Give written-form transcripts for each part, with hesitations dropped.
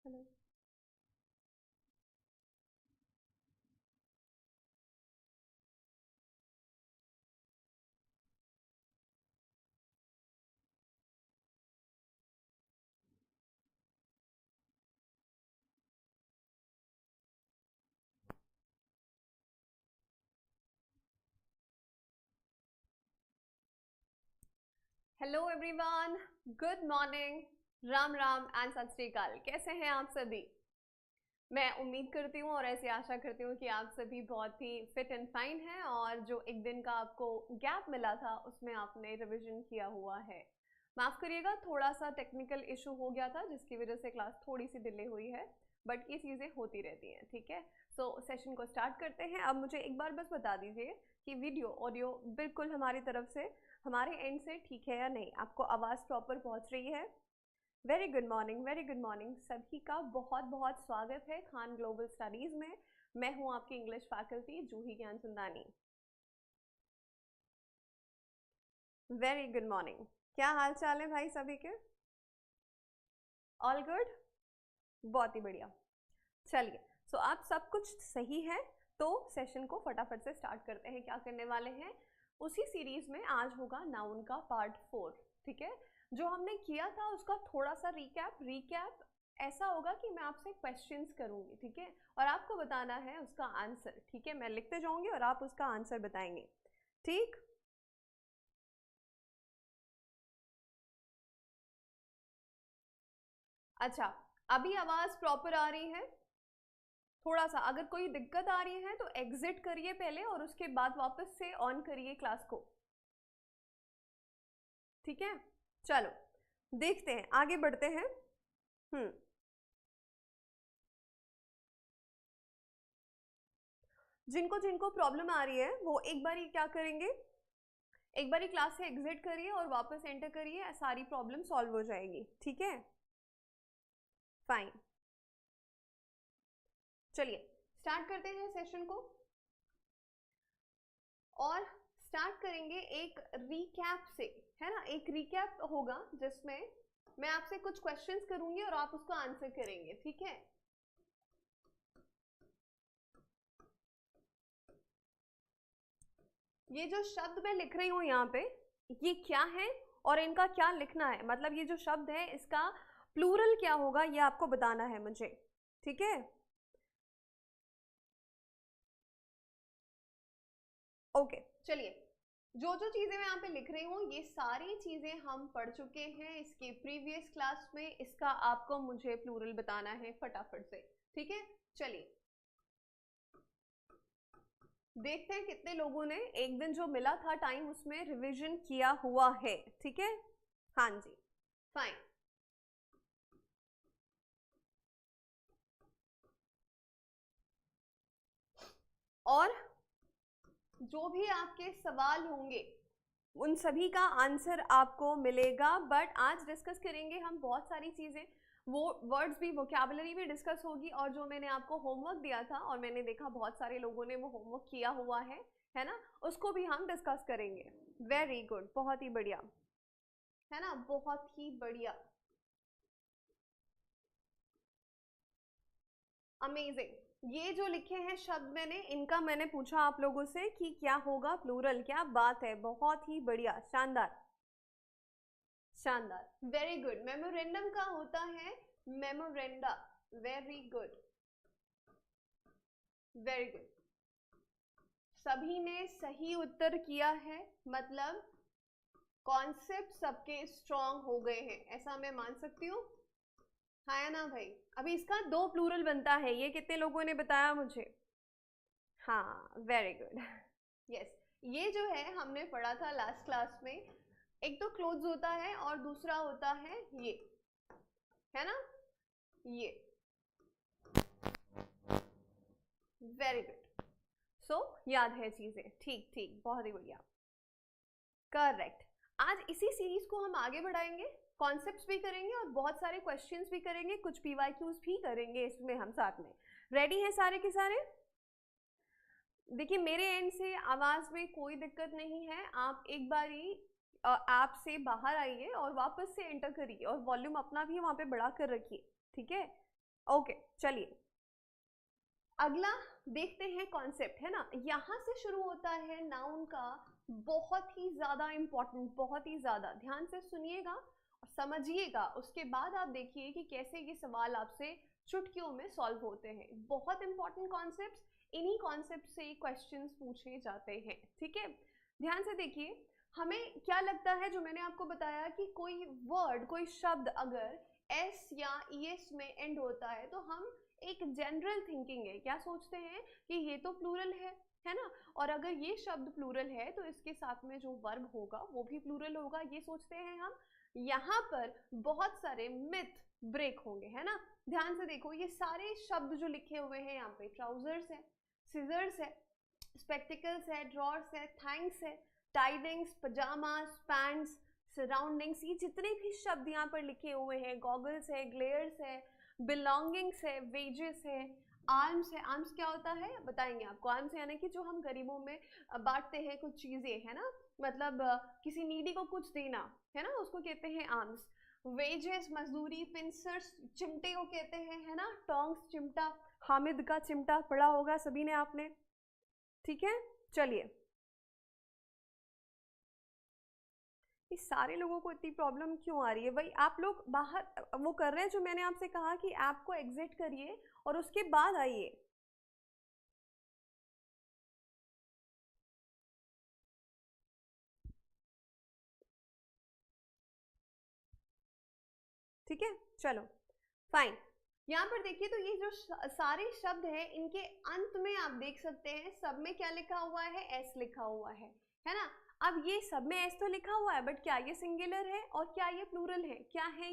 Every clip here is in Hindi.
Hello. Hello everyone, good morning, Ram Ram and सत श्री अकाल। कैसे हैं आप सभी? मैं उम्मीद करती हूँ और ऐसी आशा करती हूँ कि आप सभी बहुत ही फिट एंड फाइन हैं और जो एक दिन का आपको गैप मिला था उसमें आपने रिवीजन किया हुआ है। माफ़ करिएगा, थोड़ा सा टेक्निकल इशू हो गया था जिसकी वजह से क्लास थोड़ी सी डिले हुई है, बट ये चीज़ें होती रहती हैं, ठीक है। सो सेशन को स्टार्ट करते हैं। अब मुझे एक बार बस बता दीजिए कि वीडियो ऑडियो बिल्कुल हमारी तरफ से, हमारे एंड से ठीक है या नहीं, आपको आवाज़ प्रॉपर पहुंच रही है? Very good morning, very good morning. सभी का बहुत बहुत स्वागत है खान ग्लोबल स्टडीज़ में। मैं हूं आपकी इंग्लिश फैकल्टी जूही ज्ञान सुंदानी। Very good morning. क्या हाल चाल है भाई सभी के? ऑल गुड, बहुत ही बढ़िया। चलिए, सो आप सब कुछ सही है तो सेशन को फटाफट से स्टार्ट करते हैं। क्या करने वाले हैं, उसी सीरीज में आज होगा नाउन का पार्ट 4, ठीक है। जो हमने किया था उसका थोड़ा सा रिकैप ऐसा होगा कि मैं आपसे क्वेश्चंस करूंगी, ठीक है, और आपको बताना है उसका आंसर, ठीक है। मैं लिखते जाऊंगी और आप उसका आंसर बताएंगे, ठीक। अच्छा, अभी आवाज प्रॉपर आ रही है? थोड़ा सा अगर कोई दिक्कत आ रही है तो एग्जिट करिए पहले और उसके बाद वापस से ऑन करिए क्लास को, ठीक है। चलो देखते हैं, आगे बढ़ते हैं। हम्म जिनको जिनको प्रॉब्लम आ रही है वो एक बार क्या करेंगे, एक बार क्लास से एग्जिट करिए और वापस एंटर करिए, सारी प्रॉब्लम सॉल्व हो जाएगी, ठीक है। फाइन, चलिए स्टार्ट करते हैं सेशन को और स्टार्ट करेंगे एक रिकैप से, है ना। एक रिकैप होगा जिसमें मैं आपसे कुछ क्वेश्चंस करूंगी और आप उसको आंसर करेंगे, ठीक है। ये जो शब्द मैं लिख रही हूं यहाँ पे, ये क्या है और इनका क्या लिखना है, मतलब ये जो शब्द है इसका प्लूरल क्या होगा ये आपको बताना है मुझे, ठीक है। ओके, चलिए, जो जो चीजें मैं यहाँ पे लिख रही हूँ ये सारी चीजें हम पढ़ चुके हैं इसके प्रीवियस क्लास में। इसका आपको मुझे प्लूरल बताना है फटाफट से, ठीक है। चलिए देखते हैं कितने लोगों ने एक दिन जो मिला था टाइम उसमें रिवीजन किया हुआ है, ठीक है। हाँ जी, फाइन। और जो भी आपके सवाल होंगे उन सभी का आंसर आपको मिलेगा, बट आज डिस्कस करेंगे हम बहुत सारी चीज़ें, वो वर्ड्स भी, वोकैबुलरी भी डिस्कस होगी, और जो मैंने आपको होमवर्क दिया था और मैंने देखा बहुत सारे लोगों ने वो होमवर्क किया हुआ है ना, उसको भी हम डिस्कस करेंगे। वेरी गुड, बहुत ही बढ़िया, है ना, बहुत ही बढ़िया, अमेजिंग। ये जो लिखे हैं शब्द मैंने, इनका मैंने पूछा आप लोगों से कि क्या होगा प्लूरल, क्या बात है, बहुत ही बढ़िया, शानदार शानदार, वेरी गुड। मेमोरेंडम का होता है memoranda, very good, very good. सभी ने सही उत्तर किया है, मतलब कॉन्सेप्ट सबके स्ट्रांग हो गए हैं, ऐसा मैं मान सकती हूँ, हाँ या ना भाई। अभी इसका दो प्लूरल बनता है, ये कितने लोगों ने बताया मुझे? हाँ, वेरी गुड, यस। ये जो है हमने पढ़ा था लास्ट क्लास में, एक तो क्लोज होता है और दूसरा होता है ये, है ना, ये, वेरी गुड। सो याद है चीजें, ठीक ठीक, बहुत ही बढ़िया, करेक्ट। आज इसी सीरीज को हम आगे बढ़ाएंगे, कॉन्सेप्ट्स भी करेंगे और बहुत सारे क्वेश्चंस भी करेंगे, कुछ पीवाईक्यूज भी करेंगे इसमें हम साथ में। रेडी हैं सारे के सारे? देखिए मेरे एंड से आवाज में कोई दिक्कत नहीं है, आप एक बारी ऐप से बाहर आइए और वापस से एंटर करिए और वॉल्यूम अपना भी वहां पे बढ़ा कर रखिए, ठीक है। ओके चलिए अगला देखते हैं कॉन्सेप्ट, है ना। यहाँ से शुरू होता है नाउन का बहुत ही ज़्यादा इम्पोर्टेंट, बहुत ही ज़्यादा ध्यान से सुनिएगा और समझिएगा, उसके बाद आप देखिए कि कैसे ये सवाल आपसे चुटकियों में सॉल्व होते हैं। बहुत इंपॉर्टेंट कॉन्सेप्ट्स, इन्हीं कॉन्सेप्ट से क्वेश्चंस पूछे जाते हैं, ठीक है। ध्यान से देखिए, हमें क्या लगता है, जो मैंने आपको बताया कि कोई वर्ड, कोई शब्द अगर एस या ईएस में एंड होता है तो हम एक जनरल थिंकिंग है, क्या सोचते हैं कि ये तो प्लूरल है ना, और अगर ये शब्द प्लूरल है तो इसके साथ में जो वर्ब होगा वो भी प्लूरल होगा, ये सोचते हैं हम। यहाँ पर बहुत सारे मिथ ब्रेक होंगे, है ना। ध्यान से देखो, ये सारे शब्द जो लिखे हुए हैं यहाँ पे, ट्राउजर्स है, सीजर्स है, स्पेक्टिकल्स है, ड्रॉर्स है, थैंक्स है, टाइडिंग्स, पजामास, पैंट्स, सराउंडिंग्स, ये जितने भी शब्द यहाँ पर लिखे हुए हैं, गॉगल्स है, ग्लेयर्स है, बिलोंगिंग्स है, वेजेस है, आर्म्स है। आर्म्स क्या होता है बताएंगे आपको। आर्म्स यानी कि जो हम गरीबों में बांटते हैं कुछ चीज़ें, है ना, मतलब किसी नीडी को कुछ देना, है ना, उसको कहते हैं आर्म्स। वेजेस मजदूरी, पिंसर्स चिमटे को कहते हैं, है ना, टोंग्स चिमटा, हामिद का चिमटा पढ़ा होगा सभी ने आपने, ठीक है। चलिए, इस सारे लोगों को इतनी प्रॉब्लम क्यों आ रही है भाई? आप लोग बाहर वो कर रहे हैं जो मैंने आपसे कहा कि ऐप को एग्जिट करिए और उसके बाद आइए। ठीक है, चलो फाइन। यहाँ पर देखिए, तो ये जो सारे शब्द हैं, इनके अंत में आप देख सकते हैं सब में क्या लिखा हुआ है, एस लिखा हुआ है ना। अब ये सब में एस तो लिखा हुआ है, बट क्या ये सिंगुलर है और क्या ये प्लूरल है? क्या है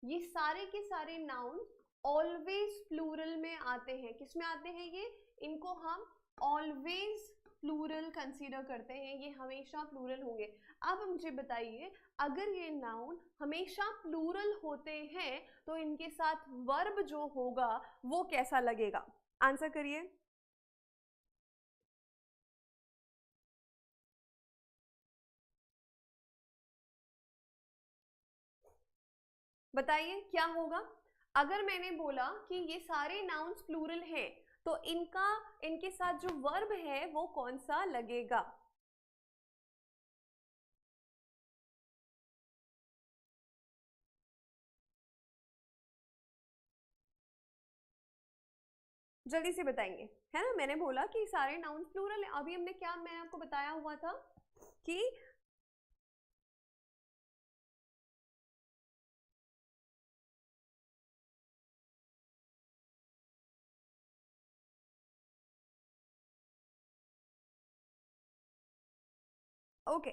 ये सारे के सारे नाउन ऑलवेज प्लूरल में आते हैं। किस में आते हैं ये? इनको हम ऑलवेज प्लूरल कंसीडर करते हैं, ये हमेशा प्लूरल होंगे। अब मुझे बताइए, अगर ये नाउन हमेशा प्लूरल होते हैं तो इनके साथ वर्ब जो होगा वो कैसा लगेगा? आंसर करिए। बताइए क्या होगा? अगर मैंने बोला कि ये सारे नाउन्स प्लूरल हैं तो इनके साथ जो वर्ब है वो कौन सा लगेगा? जल्दी से बताएंगे, है ना। मैंने बोला कि सारे नाउन्स प्लूरल है, अभी हमने क्या, मैंने आपको बताया हुआ था कि ओके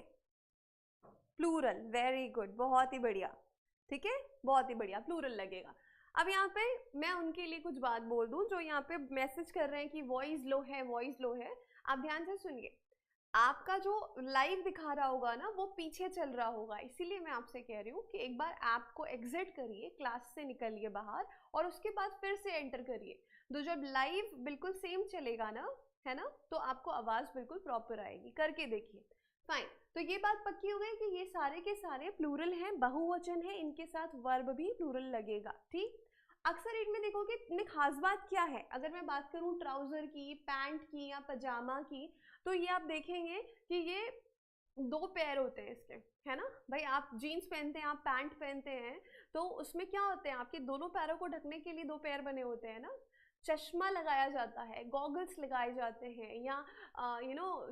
प्लूरल, वेरी गुड, बहुत ही बढ़िया, ठीक है, बहुत ही बढ़िया, प्लूरल लगेगा। अब यहाँ पे मैं उनके लिए कुछ बात बोल दूं जो यहाँ पे मैसेज कर रहे हैं कि वॉइस लो है, वॉइस लो है। आप ध्यान से सुनिए, आपका जो लाइव दिखा रहा होगा ना वो पीछे चल रहा होगा, इसीलिए मैं आपसे कह रही हूँ कि एक बार ऐप को एग्जिट करिए, क्लास से निकलिए बाहर और उसके बाद फिर से एंटर करिए। तो जब लाइव बिल्कुल सेम चलेगा ना, है ना, तो आपको आवाज़ बिल्कुल प्रॉपर आएगी, करके देखिए। फाइन, तो ये बात पक्की हो गई कि ये सारे के सारे प्लूरल हैं, बहुवचन है, इनके साथ वर्ब भी प्लूरल लगेगा, ठीक। अक्सर इनमें देखोगे इनमें खास बात क्या है, अगर मैं बात करूं ट्राउजर की, पैंट की या पजामा की, तो ये आप देखेंगे कि ये दो पैर होते हैं इसके, है ना भाई। आप जीन्स पहनते हैं, आप पैंट पहनते हैं, तो उसमें क्या होते हैं, आपके दोनों पैरों को ढकने के लिए दो पैर बने होते हैं ना। चश्मा लगाया जाता है, गॉगल्स लगाए जाते हैं, या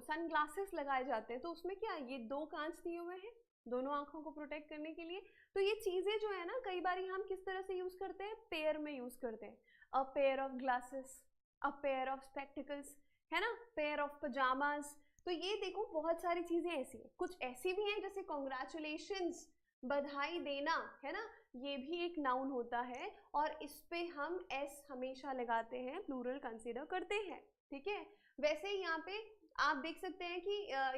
सन ग्लासेस लगाए जाते हैं, तो उसमें क्या ये दो कांच दिए हुए हैं दोनों आंखों को प्रोटेक्ट करने के लिए। तो ये चीज़ें जो है ना, कई बार हम किस तरह से यूज़ करते हैं, पेयर में यूज़ करते हैं। A pair of glasses, a pair of spectacles, है ना, पेयर ऑफ पजामाज। तो ये देखो बहुत सारी चीज़ें ऐसी हैं, कुछ ऐसी भी हैं जैसे कॉन्ग्रेचुलेशंस, बधाई देना, है ना, ये भी एक नाउन होता है और इस पे हम एस हमेशा लगाते हैं, प्लूरल कंसीडर करते हैं, ठीक है। वैसे ही यहाँ पे आप देख सकते हैं कि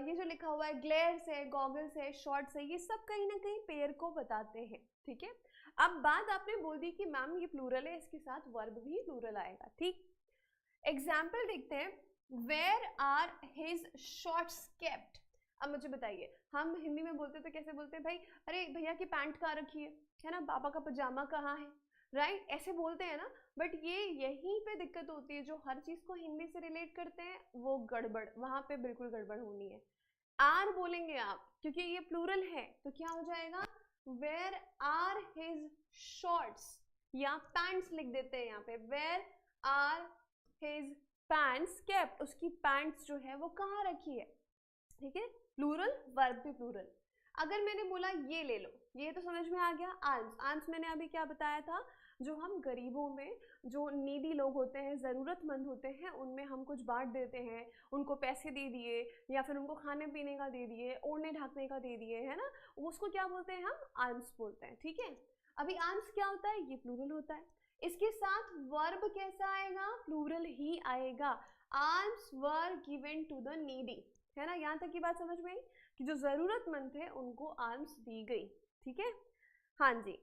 ये जो लिखा हुआ है, ग्लेयर्स है, गॉगल्स है, शॉर्ट्स है, ये सब कहीं ना कहीं पेयर को बताते हैं, ठीक है। अब बात आपने बोल दी कि मैम ये प्लूरल है, इसके साथ वर्ब भी प्लूरल आएगा, ठीक। एग्जाम्पल देखते हैं, where are his shorts kept. अब मुझे बताइए, हम हिंदी में बोलते तो कैसे बोलते हैं भाई? अरे भैया की पैंट कहाँ रखी है ना, पापा का पजामा कहाँ है? राइट, ऐसे बोलते हैं ना, बट ये यहीं पे दिक्कत होती है, जो हर चीज को हिंदी से रिलेट करते हैं वो गड़बड़, वहां पे बिल्कुल गड़बड़ होनी है। आर बोलेंगे आप, क्योंकि ये प्लूरल है, तो क्या हो जाएगा, वेयर आर हिज शॉर्ट्स, या पैंट्स लिख देते हैं यहाँ पे, where are his pants kept, उसकी पैंट्स जो है वो कहाँ रखी है, ठीक है, प्लूरल, वर्ब भी प्लूरल। अगर मैंने बोला ये ले लो, ये तो समझ में आ गया, आर्म्स, आर्म्स मैंने अभी क्या बताया था, जो हम गरीबों में, जो नीडी लोग होते हैं, ज़रूरतमंद होते हैं, उनमें हम कुछ बांट देते हैं, उनको पैसे दे दिए, या फिर उनको खाने पीने का दे दिए, ओढ़ने ढकने का दे दिए, है ना, उसको क्या बोलते हैं, हम आर्म्स बोलते हैं, ठीक है। अभी आर्म्स क्या होता है, ये प्लूरल होता है, इसके साथ वर्ब कैसा आएगा, प्लूरल ही आएगा, arms were given to the needy, है ना, यहाँ तक की बात समझ में आई कि जो जरूरतमंद थे उनको आर्म्स दी गई, ठीक है। हाँ जी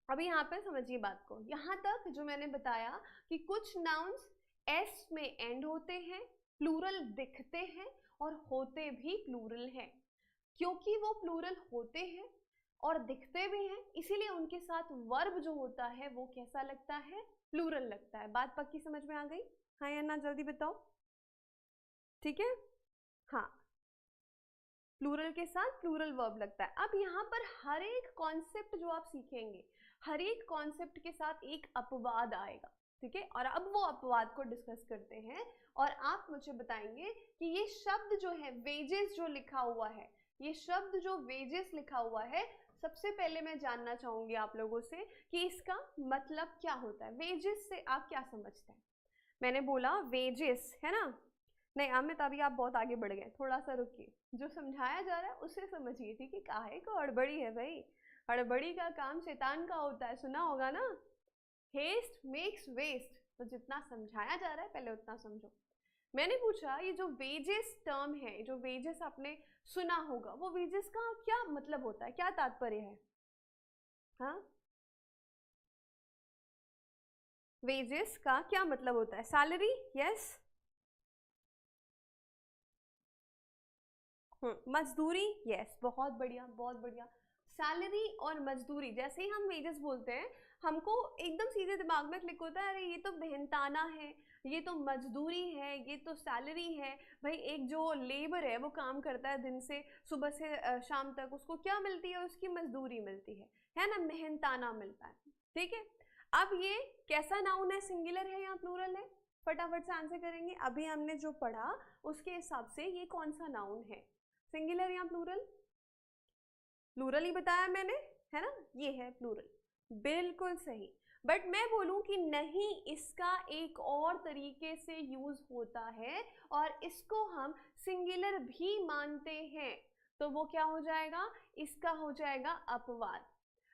अभी यहाँ पर समझिए बात को, यहाँ तक जो मैंने बताया कि कुछ नाउन्स एस में एंड होते हैं, प्लूरल दिखते हैं और होते भी प्लूरल हैं। क्योंकि वो प्लूरल होते हैं और दिखते भी हैं, इसीलिए उनके साथ वर्ब जो होता है वो कैसा लगता है, प्लूरल लगता है। बात पक्की समझ में आ गई, हाँ या ना, जल्दी बताओ, ठीक है। हाँ, प्लूरल के साथ प्लूरल वर्ब लगता है। अब यहाँ पर हर एक कॉन्सेप्ट जो आप सीखेंगे, हर एक कॉन्सेप्ट के साथ एक अपवाद आएगा, ठीक है, और अब वो अपवाद को डिस्कस करते हैं और आप मुझे बताएंगे कि ये शब्द जो है वेजेस जो लिखा हुआ है, ये शब्द जो वेजेस लिखा हुआ है, सबसे पहले मैं जानना चाहूंगी आप लोगों से कि इसका मतलब क्या होता है, वेजेस से आप क्या समझते हैं। मैंने बोला वेजेस, है ना, नहीं अमित अभी आप बहुत आगे बढ़ गए, थोड़ा सा रुकिए, जो समझाया जा रहा है उसे समझिए, ठीक है, काहे को हड़बड़ी है भाई, हड़बड़ी का काम शैतान का होता है, सुना होगा ना, हेस्ट मेक्स वेस्ट, तो जितना समझाया जा रहा है पहले उतना समझो। मैंने पूछा ये जो वेजेस टर्म है, जो वेजेस आपने सुना होगा, वो वेजेस का क्या मतलब होता है, क्या तात्पर्य है, हाँ, वेजेस का क्या मतलब होता है, सैलरी, यस, मजदूरी, यस, बहुत बढ़िया बहुत बढ़िया। सैलरी और मजदूरी, जैसे ही हम वेजेस बोलते हैं हमको एकदम सीधे दिमाग में क्लिक होता है, अरे ये तो मेहनताना है, ये तो मजदूरी है, ये तो सैलरी है। भाई एक जो लेबर है वो काम करता है दिन से, सुबह से शाम तक, उसको क्या मिलती है, उसकी मजदूरी मिलती है ना, मेहनताना मिलता है, ठीक है। अब ये कैसा नाउन है, सिंगुलर है या प्लूरल है, फटाफट से आंसर करेंगे। अभी हमने जो पढ़ा उसके हिसाब से ये कौन सा नाउन है, सिंगुलर या प्लूरल, प्लूरल ही बताया मैंने, है ना, ये है प्लूरल, बिल्कुल सही। बट मैं बोलूं कि नहीं, इसका एक और तरीके से यूज होता है और इसको हम सिंगुलर भी मानते हैं, तो वो क्या हो जाएगा, इसका हो जाएगा अपवाद।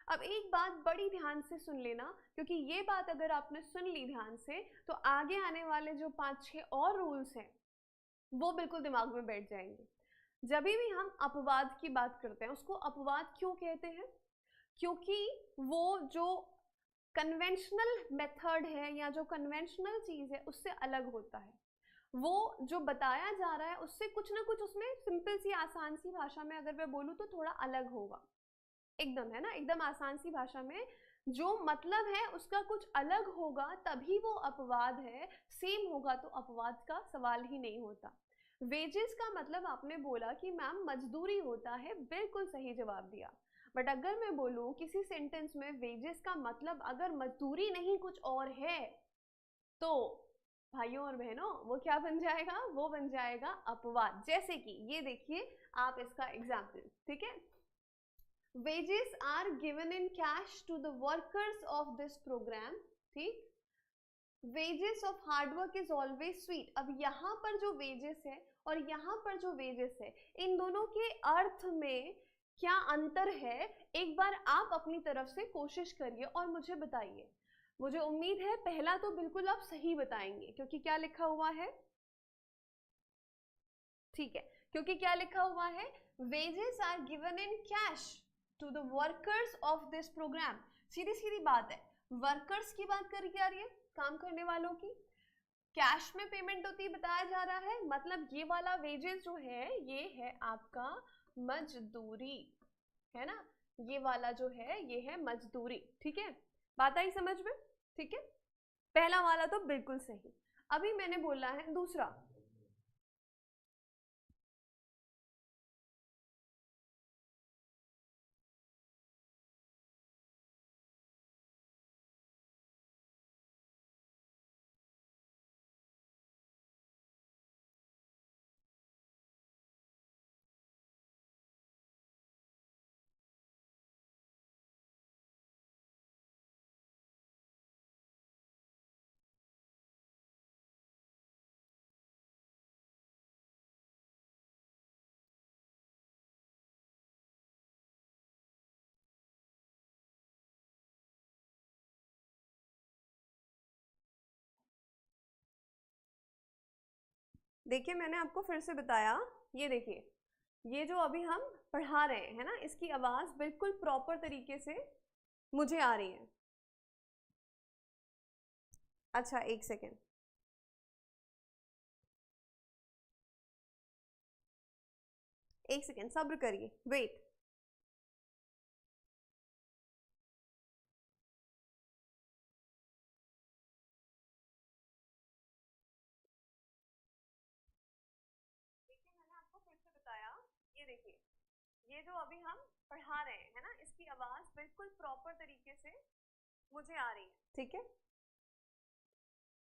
अब एक बात बड़ी ध्यान से सुन लेना, क्योंकि ये बात अगर आपने सुन ली ध्यान से तो आगे आने वाले जो 5-6 और रूल्स हैं वो बिल्कुल दिमाग में बैठ जाएंगे। जब भी हम अपवाद की बात करते हैं, उसको अपवाद क्यों कहते हैं, क्योंकि वो जो कन्वेंशनल मेथड है या जो कन्वेंशनल चीज है उससे अलग होता है, वो जो बताया जा रहा है उससे कुछ ना कुछ उसमें सिंपल सी आसान सी भाषा में अगर मैं बोलूँ तो थोड़ा अलग होगा, एकदम, है ना, एकदम आसान सी भाषा में जो मतलब है उसका कुछ अलग होगा, तभी वो अपवाद है, सेम होगा तो अपवाद का सवाल ही नहीं होता। वेजेस का मतलब आपने बोला कि मैम मजदूरी होता है, बिल्कुल सही जवाब दिया। बट अगर मैं बोलूं किसी सेंटेंस में वेजेस का मतलब अगर मजदूरी नहीं कुछ और है, तो भाइयों और बहनों वो क्या बन जाएगा, वो बन जाएगा अपवाद। जैसे कि ये देखिए आप इसका एग्जाम्पल, ठीक है, wages are given in cash to the workers of this program, ठीक, wages of hard work is always sweet। अब यहाँ पर जो wages है और यहाँ पर जो wages है, इन दोनों के अर्थ में क्या अंतर है, एक बार आप अपनी तरफ से कोशिश करिए और मुझे बताइए। मुझे उम्मीद है पहला तो बिल्कुल आप सही बताएंगे, क्योंकि क्या लिखा हुआ है, ठीक है, क्योंकि क्या लिखा हुआ है, wages are given in cash to the workers of this program। सीधी सीधी बात है, वर्कर्स की बात करी जा रही है, काम करने वालों की, कैश में पेमेंट होती बताया जा रहा है, मतलब ये वाला वेजेस जो है ये है आपका मजदूरी, है ना, ये वाला जो है ये है मजदूरी, ठीक है। बात आई समझ में? ठीक है, पहला वाला तो बिल्कुल सही। अभी मैंने बोला है दूसरा, देखिए मैंने आपको फिर से बताया, ये देखिए, ये जो अभी हम पढ़ा रहे हैं ना, इसकी आवाज बिल्कुल प्रॉपर तरीके से मुझे आ रही है। अच्छा एक सेकेंड, एक सेकेंड सब्र करिए, वेट। देखिए मैंने आपको फिर से बताया, ये देखिए, ये जो अभी हम पढ़ा रहे हैं ना, इसकी आवाज बिल्कुल प्रॉपर तरीके से मुझे आ रही है। ठीक है,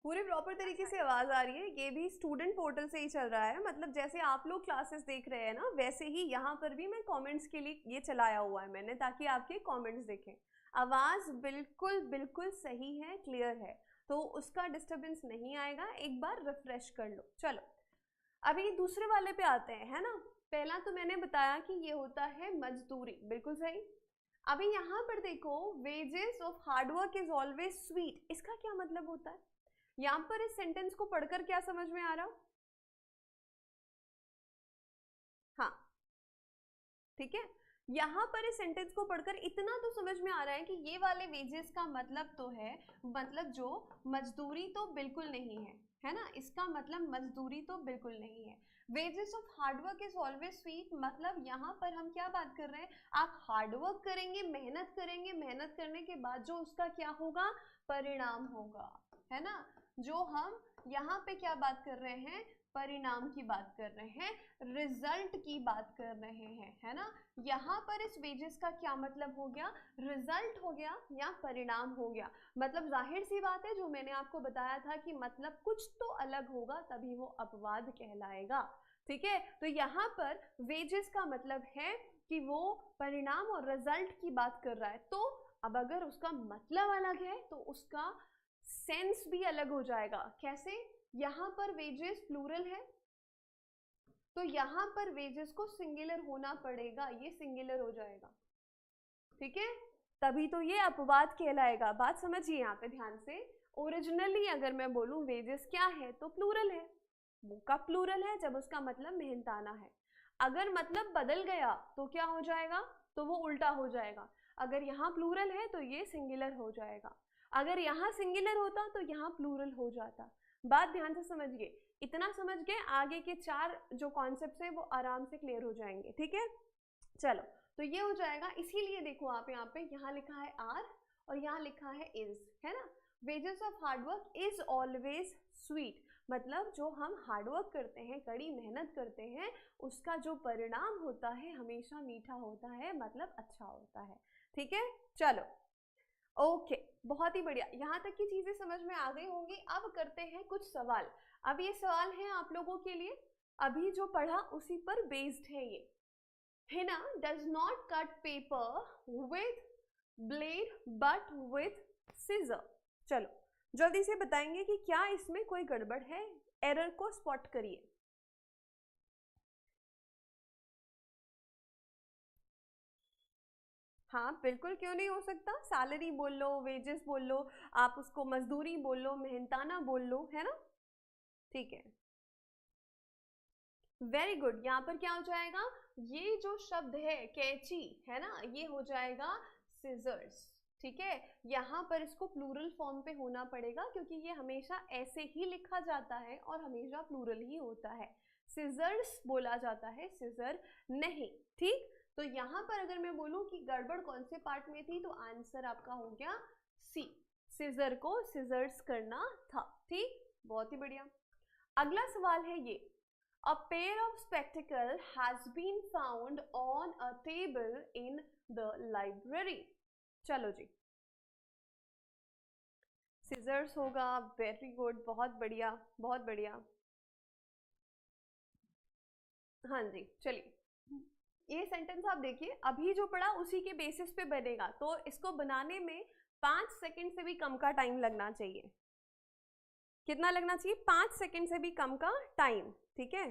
पूरे प्रॉपर तरीके से आवाज आ रही है। ये भी स्टूडेंट पोर्टल से ही चल रहा है, मतलब जैसे आप लोग क्लासेस देख रहे हैं ना, वैसे ही यहाँ पर भी मैं कमेंट्स के लिए ये चलाया हुआ है मैंने, ताकि आपके कमेंट्स देखें। आवाज बिल्कुल बिल्कुल सही है, क्लियर है, तो उसका डिस्टरबेंस नहीं आएगा। एक बार रिफ्रेश कर लो। चलो अभी दूसरे वाले पे आते हैं, है ना। पहला तो मैंने बताया कि ये होता है मजदूरी, बिल्कुल सही। अभी यहाँ पर देखो, wages of hard work is always sweet, इसका क्या मतलब होता है? यहाँ पर इस सेंटेंस को पढ़कर क्या समझ में आ रहा? हाँ ठीक है, यहाँ पर इस सेंटेंस को पढ़कर इतना तो समझ में आ रहा है कि ये वाले वेजेस का मतलब तो है, मतलब जो मजदूरी तो बिल्कुल नहीं है ना, इसका मतलब मजदूरी तो बिल्कुल नहीं है। Wages of hard work is always sweet, मतलब यहाँ पर हम क्या बात कर रहे हैं, आप हार्डवर्क करेंगे, मेहनत करेंगे, मेहनत करने के बाद जो उसका क्या होगा, परिणाम होगा, है ना। जो हम यहाँ पे क्या बात कर रहे हैं, परिणाम की बात कर रहे हैं, रिजल्ट की बात कर रहे हैं, है ना। यहाँ पर इस वेजेस का क्या मतलब हो गया, रिजल्ट हो गया या परिणाम हो गया। मतलब जाहिर सी बात है, जो मैंने आपको बताया था कि मतलब कुछ तो अलग होगा तभी वो अपवाद कहलाएगा। ठीक है, तो यहाँ पर वेजेस का मतलब है कि वो परिणाम और रिजल्ट की बात कर रहा है। तो अब अगर उसका मतलब अलग है तो उसका सेंस भी अलग हो जाएगा। कैसे? यहाँ पर वेजेस प्लूरल है, तो यहाँ पर वेजेस को सिंगुलर होना पड़ेगा, ये सिंगुलर हो जाएगा। ठीक है, तभी तो ये अपवाद कहलाएगा। बात समझिए यहाँ पे ध्यान से। ओरिजिनली अगर मैं बोलूँ वेजेस क्या है, तो प्लूरल है, वो कब प्लूरल है, जब उसका मतलब मेहनताना है। अगर मतलब बदल गया तो क्या हो जाएगा, तो वो उल्टा हो जाएगा। अगर यहाँ प्लूरल है तो ये सिंगुलर हो जाएगा, अगर यहाँ सिंगुलर होता तो यहाँ प्लूरल हो जाता। बात ध्यान से समझिए, इतना समझ गए, आगे के 4 जो कॉन्सेप्ट्स है वो आराम से क्लियर हो जाएंगे। ठीक है, चलो तो ये हो जाएगा। इसीलिए देखो आप यहाँ पे, यहाँ लिखा है आर और यहाँ लिखा है इज, है ना। Wages of hard work is always sweet, मतलब जो हम हार्डवर्क करते हैं, कड़ी मेहनत करते हैं, उसका जो परिणाम होता है हमेशा मीठा होता है, मतलब अच्छा होता है। ठीक है, चलो ओके, बहुत ही बढ़िया, यहाँ तक की चीजें समझ में आ गई होंगी। अब करते हैं कुछ सवाल। अब ये सवाल है आप लोगों के लिए, अभी जो पढ़ा उसी पर बेस्ड है ये। Hina does not cut paper with blade but with scissor। चलो जल्दी से बताएंगे कि क्या इसमें कोई गड़बड़ है, एरर को स्पॉट करिए। हाँ बिल्कुल, क्यों नहीं हो सकता, सैलरी बोल लो, वेजेस बोल लो, आप उसको मजदूरी बोल लो, मेहनताना बोल लो, है ना। ठीक है, वेरी गुड। यहाँ पर क्या हो जाएगा, ये जो शब्द है कैची, है ना, ये हो जाएगा सिजर्स। ठीक है, यहाँ पर इसको प्लूरल फॉर्म पे होना पड़ेगा, क्योंकि ये हमेशा ऐसे ही लिखा जाता है और हमेशा प्लूरल ही होता है। सिजर्स बोला जाता है, सिजर नहीं। ठीक, तो यहाँ पर अगर मैं बोलूँ कि गड़बड़ कौन से पार्ट में थी, तो आंसर आपका हो गया सी, सिजर को सिजर्स करना था। ठीक, बहुत ही बढ़िया। अगला सवाल है ये, A pair of spectacle has been found on a table in the library. चलो जी, scissors होगा, very good, बहुत बढ़िया बहुत बढ़िया। हाँ जी, चलिए ये सेंटेंस आप देखिए, अभी जो पढ़ा उसी के बेसिस पे बनेगा, तो इसको बनाने में 5 सेकंड से भी कम का टाइम लगना चाहिए। कितना लगना चाहिए? 5 सेकंड से भी कम का टाइम। ठीक है,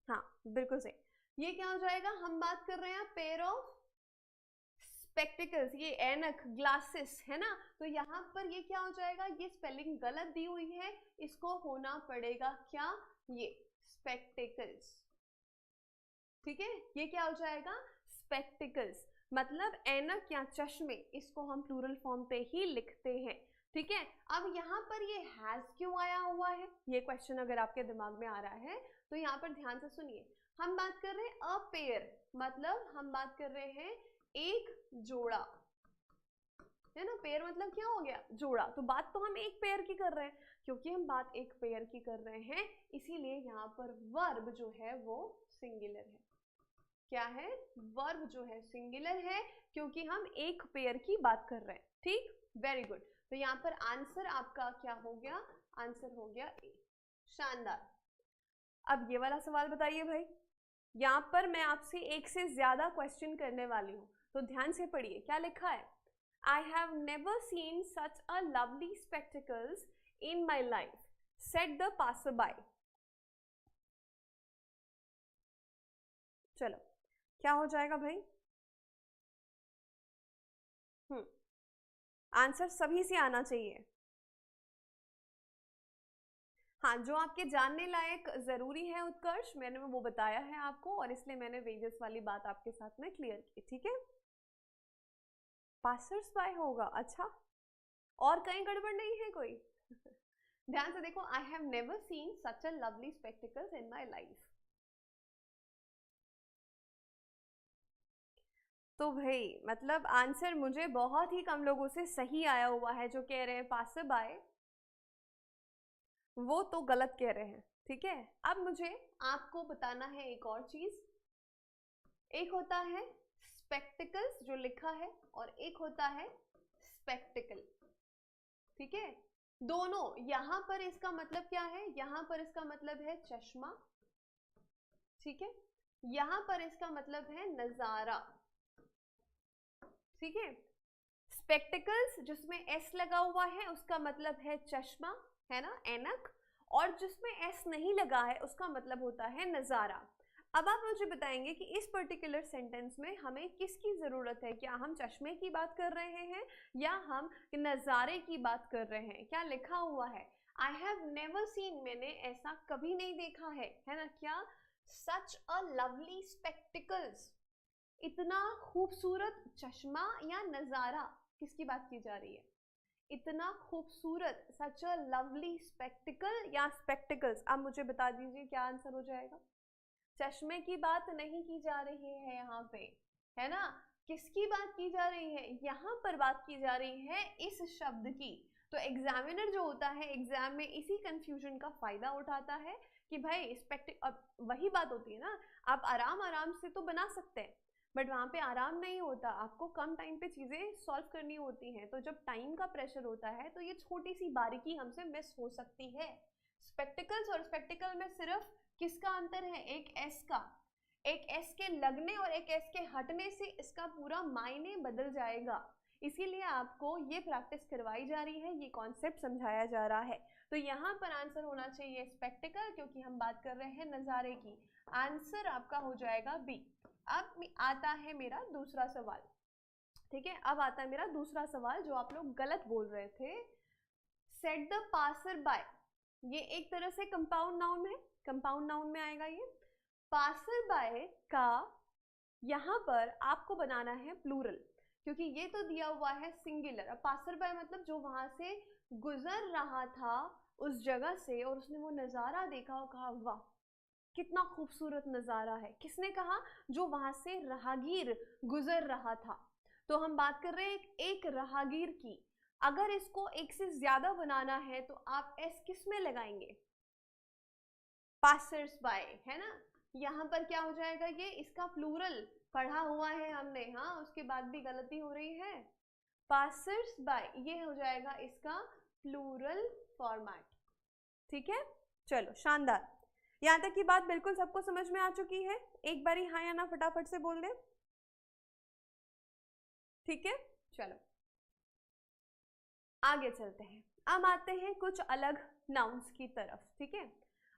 हाँ बिल्कुल सही। ये क्या हो जाएगा? हम बात कर रहे हैं पेयर ऑफ स्पेक्टिकल्स, ये ऐनक, ग्लासेस है ना, तो यहाँ पर ये क्या हो जाएगा? ये स्पेलिंग गलत दी हुई है, इसको होना पड़ेगा क्या? ये स्पेक्टिकल्स। ठीक है, ये क्या हो जाएगा? स्पेक्टिकल्स, मतलब ऐनक या चश्मे, इसको हम प्लूरल फॉर्म पे ही लिखते हैं। ठीक है, अब यहाँ पर ये हैज क्यों आया हुआ है, ये क्वेश्चन अगर आपके दिमाग में आ रहा है तो यहाँ पर ध्यान से सुनिए। हम बात कर रहे हैं अ पेयर, मतलब हम बात कर रहे हैं एक जोड़ा, है ना। पेयर मतलब क्या हो गया? जोड़ा। तो बात तो हम एक पेयर की कर रहे हैं, क्योंकि हम बात एक पेयर की कर रहे हैं इसीलिए यहाँ पर वर्ब जो है वो सिंगुलर है। क्या है? वर्ब जो है सिंगुलर है, क्योंकि हम एक पेयर की बात कर रहे हैं। ठीक, वेरी गुड। तो यहाँ पर आंसर आपका क्या हो गया? आंसर हो गया ए। शानदार। अब ये वाला सवाल बताइए भाई, यहाँ पर मैं आपसे एक से ज्यादा क्वेश्चन करने वाली हूँ, तो ध्यान से पढ़िए। क्या लिखा है? I have never seen such a lovely spectacles in my life, said the passerby. चलो, क्या हो जाएगा भाई? आंसर सभी से आना चाहिए। हाँ, जो आपके जानने लायक जरूरी है उत्कर्ष, मैंने वो बताया है आपको, और इसलिए मैंने वेजेस वाली बात आपके साथ में क्लियर की। ठीक है, पासर्स बाय होगा। अच्छा, और कहीं गड़बड़ नहीं है कोई? ध्यान से देखो, I have never seen such a lovely spectacles in my life. तो भाई मतलब आंसर मुझे बहुत ही कम लोगों से सही आया हुआ है, जो कह रहे हैं पासर बाय, वो तो गलत कह रहे हैं। ठीक है, अब मुझे आपको बताना है एक और चीज। एक होता है स्पेक्टिकल्स जो लिखा है, और एक होता है स्पेक्टिकल। ठीक है, दोनों, यहां पर इसका मतलब क्या है? यहां पर इसका मतलब है चश्मा। ठीक है, यहां पर इसका मतलब है नजारा। ठीक है, स्पेक्टिकल्स जिसमें एस लगा हुआ है उसका मतलब है चश्मा, है ना, ऐनक, और जिसमें एस नहीं लगा है उसका मतलब होता है नजारा। अब आप मुझे बताएंगे कि इस पर्टिकुलर सेंटेंस में हमें किसकी जरूरत है? क्या हम चश्मे की बात कर रहे हैं या हम नजारे की बात कर रहे हैं? क्या लिखा हुआ है? आई हैव नेवर सीन, मैंने ऐसा कभी नहीं देखा है ना। क्या? सच अ लवली स्पेक्टिकल्स, इतना खूबसूरत चश्मा या नजारा, किसकी बात की जा रही है? इतना खूबसूरत, सच अ लवली स्पेक्टिकल या स्पेक्टिकल्स? आप मुझे बता दीजिए क्या आंसर हो जाएगा? चश्मे की बात नहीं की जा रही है यहाँ पे, है ना। किसकी बात की जा रही है? यहाँ पर बात की जा रही है इस शब्द की। तो एग्जामिनर जो होता है एग्जाम में इसी कंफ्यूजन का फायदा उठाता है कि भाई अब वही बात होती है ना, आप आराम आराम से तो बना सकते हैं, बट वहाँ पे आराम नहीं होता, आपको कम टाइम पे चीज़ें सॉल्व करनी होती हैं। तो जब टाइम का प्रेशर होता है तो ये छोटी सी बारीकी हमसे मिस हो सकती है। स्पेक्टिकल्स और स्पेक्टिकल में सिर्फ किसका अंतर है? एक एस का। एक एस के लगने और एक एस के हटने से इसका पूरा मायने बदल जाएगा, इसीलिए आपको ये प्रैक्टिस करवाई जा रही है, ये कॉन्सेप्ट समझाया जा रहा है। तो यहाँ पर आंसर होना चाहिए स्पेक्टिकल, क्योंकि हम बात कर रहे हैं नज़ारे की। आंसर आपका हो जाएगा बी। अब आता है मेरा दूसरा सवाल। ठीक है, अब आता है मेरा दूसरा सवाल जो आप लोग गलत बोल रहे थे। सेट द पासर बाय, ये एक तरह से कंपाउंड नाउन है, कंपाउंड नाउन में आएगा ये। पासर बाय का यहाँ पर आपको बनाना है प्लूरल, क्योंकि ये तो दिया हुआ है सिंगुलर। अब पासर बाय मतलब जो वहां से गुजर रहा था उस जगह से, और उसने वो नजारा देखा और कहा वाह कितना खूबसूरत नजारा है। किसने कहा? जो वहां से राहगीर गुजर रहा था। तो हम बात कर रहे हैं एक राहगीर की। अगर इसको एक से ज्यादा बनाना है तो आप एस किस में लगाएंगे? पासर्स बाय, है ना। यहाँ पर क्या हो जाएगा, ये इसका प्लूरल पढ़ा हुआ है हमने, हाँ, उसके बाद भी गलती हो रही है। पासर्स बाय ये हो जाएगा इसका प्लूरल फॉर्मेट। ठीक है, चलो शानदार। यहाँ तक की बात बिल्कुल सबको समझ में आ चुकी है? एक बारी हाँ या ना फटाफट से बोल दे। ठीक है, चलो आगे चलते हैं। अब आते हैं कुछ अलग नाउन्स की तरफ। ठीक है,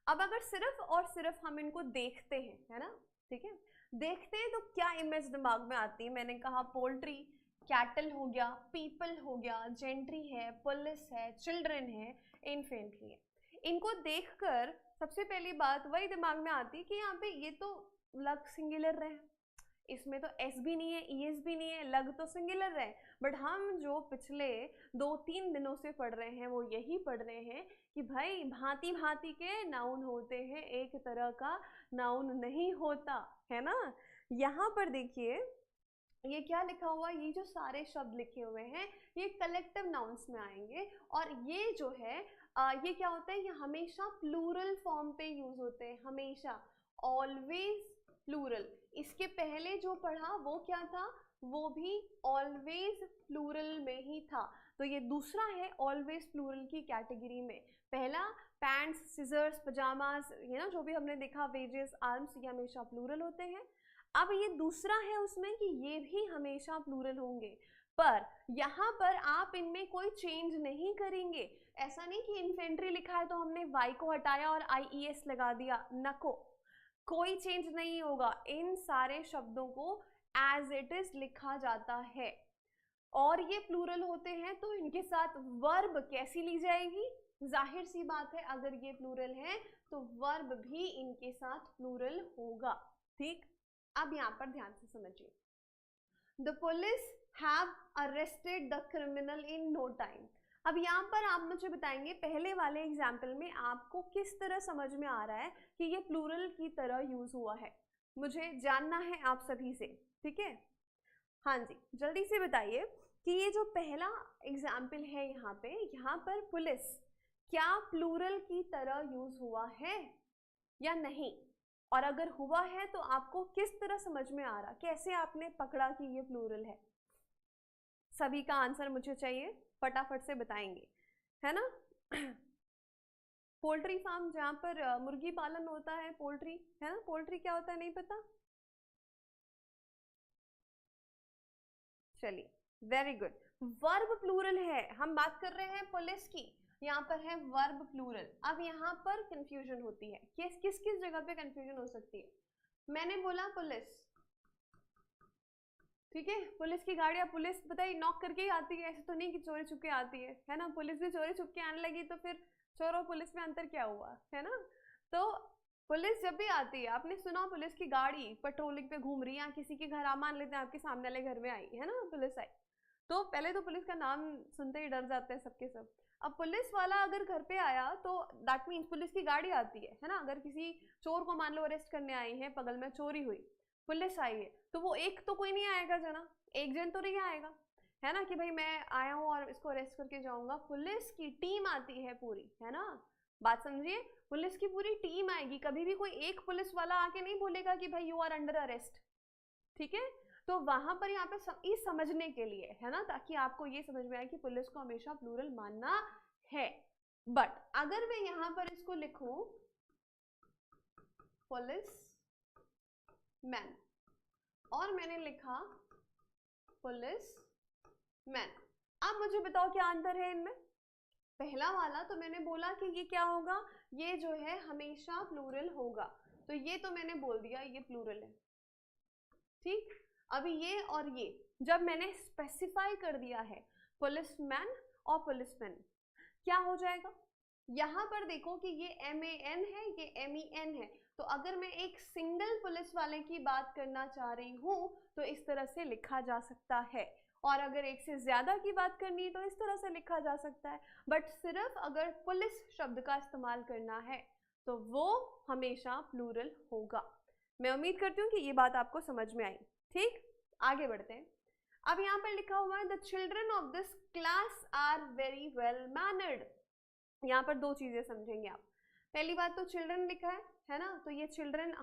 अब अगर सिर्फ और सिर्फ हम इनको देखते हैं, है ना, ठीक है, देखते हैं तो क्या इमेज दिमाग में आती है? मैंने कहा पोल्ट्री, कैटल हो गया, पीपल हो गया, जेंट्री है, पुलिस है, चिल्ड्रन है, इन्फेंट्री है। इनको देखकर सबसे पहली बात वही दिमाग में आती है कि यहाँ पे ये तो लग सिंगुलर रहे, इसमें तो एस भी नहीं है, ईएस भी नहीं है, लग तो सिंगुलर रहे। बट हम जो पिछले 2-3 दिनों से पढ़ रहे हैं वो यही पढ़ रहे हैं कि भाई भांति भांति के नाउन होते हैं, एक तरह का नाउन नहीं होता, है ना। यहाँ पर देखिए ये क्या लिखा हुआ है, ये जो सारे शब्द लिखे हुए हैं ये कलेक्टिव नाउन्स में आएंगे, और ये जो है ये क्या होता है, ये हमेशा प्लूरल फॉर्म पे यूज होते हैं, हमेशा, ऑलवेज प्लूरल। इसके पहले जो पढ़ा वो क्या था, वो भी ऑलवेज प्लूरल में ही था। तो ये दूसरा है ऑलवेज प्लूरल की कैटेगरी में। पहला पैंट्स, सिजर्स, पजामास, ये ना जो भी हमने देखा, वेजेस, आर्म्स, ये हमेशा प्लूरल होते हैं। अब ये दूसरा है उसमें कि ये भी हमेशा प्लूरल होंगे, पर यहाँ पर आप इनमें कोई चेंज नहीं करेंगे। ऐसा नहीं कि इन्फेंट्री लिखा है तो हमने वाई को हटाया और IES लगा दिया, नको, कोई चेंज नहीं होगा। इन सारे शब्दों को एज इट इज लिखा जाता है, और ये प्लूरल होते हैं तो इनके साथ वर्ब कैसी ली जाएगी? जाहिर सी बात है, अगर ये प्लूरल है तो वर्ब भी इनके साथ प्लूरल होगा। ठीक, अब यहाँ पर ध्यान से समझिए। The police have arrested the criminal in no time. अब यहाँ पर आप मुझे बताएंगे पहले वाले एग्जाम्पल में आपको किस तरह समझ में आ रहा है कि ये प्लूरल की तरह यूज हुआ है, मुझे जानना है आप सभी से। ठीक है, हाँ जी, जल्दी से बताइए कि ये जो पहला एग्जाम्पल है यहाँ पर पुलिस क्या प्लूरल की तरह यूज हुआ है या नहीं, और अगर हुआ है तो आपको किस तरह समझ में आ रहा, कैसे आपने पकड़ा कि ये प्लूरल है? सभी का आंसर मुझे चाहिए, फटाफट से बताएंगे, है ना। पोल्ट्री फार्म जहाँ पर मुर्गी पालन होता है, पोल्ट्री, है ना, पोल्ट्री क्या होता है नहीं पता? चलिए, वेरी गुड। वर्ब प्लूरल है, हम बात कर रहे हैं पुलिस की, यहाँ पर है वर्ब प्लूरल। अब यहाँ पर कंफ्यूजन होती है, किस किस किस जगह पे कंफ्यूजन हो सकती है? मैंने बोला पुलिस, ठीक है, पुलिस की गाड़ियाँ, पुलिस बताइए नॉक करके ही आती है, ऐसे तो नहीं कि चोरी छुप के आती है ना। पुलिस भी चोरी छुप के आने लगी तो फिर चोर और पुलिस में अंतर क्या हुआ, है ना। तो पुलिस जब भी आती है, आपने सुना पुलिस की गाड़ी पेट्रोलिंग पे घूम रही है, किसी के घर, मान लेते हैं आपके सामने वाले घर में आई, है ना, पुलिस आई, तो पहले तो पुलिस का नाम सुनते ही डर जाते हैं सबके सब। अब पुलिस वाला अगर घर पे आया तो दैट मीन्स पुलिस की गाड़ी आती है ना। अगर किसी चोर को मान लो अरेस्ट करने आई है, बगल में चोरी हुई, पुलिस आई है, तो वो एक तो कोई नहीं आएगा जना, एक जन तो नहीं आएगा, है ना, कि भाई मैं आया हूँ और इसको अरेस्ट करके जाऊंगा। पुलिस की टीम आती है पूरी, है ना, बात समझिए, पुलिस की पूरी टीम आएगी। कभी भी कोई एक पुलिस वाला आके नहीं बोलेगा कि भाई यू आर अंडर अरेस्ट, ठीक है। तो वहां पर यहाँ पे ये समझने के लिए, है ना, ताकि आपको ये समझ में आए कि पुलिस को हमेशा प्लूरल मानना है। बट अगर मैं यहाँ पर इसको लिखूं पुलिस मैन, और मैंने लिखा पुलिस मैन, अब मुझे बताओ क्या अंतर है इनमें? पहला वाला तो मैंने बोला कि ये क्या होगा, ये जो है हमेशा प्लूरल होगा, तो ये तो मैंने बोल दिया ये प्लूरल है, ठीक। अभी ये और ये जब मैंने स्पेसिफाई कर दिया है पुलिसमैन और पुलिसमैन, क्या हो जाएगा? यहाँ पर देखो कि ये MAN है, ये MEN है, तो अगर मैं एक सिंगल पुलिस वाले की बात करना चाह रही हूँ तो इस तरह से लिखा जा सकता है, और अगर एक से ज्यादा की बात करनी है तो इस तरह से लिखा जा सकता है। बट सिर्फ अगर पुलिस शब्द का इस्तेमाल करना है तो वो हमेशा प्लूरल होगा। मैं उम्मीद करती हूँ कि ये बात आपको समझ में आई। ठीक, आगे बढ़ते हैं। अब यहाँ पर लिखा हुआ है the children of this class are very well mannered. यहाँ पर दो चीजें समझेंगे आप। पहली बात तो चिल्ड्रन लिखा है ना, तो ये चिल्ड्रन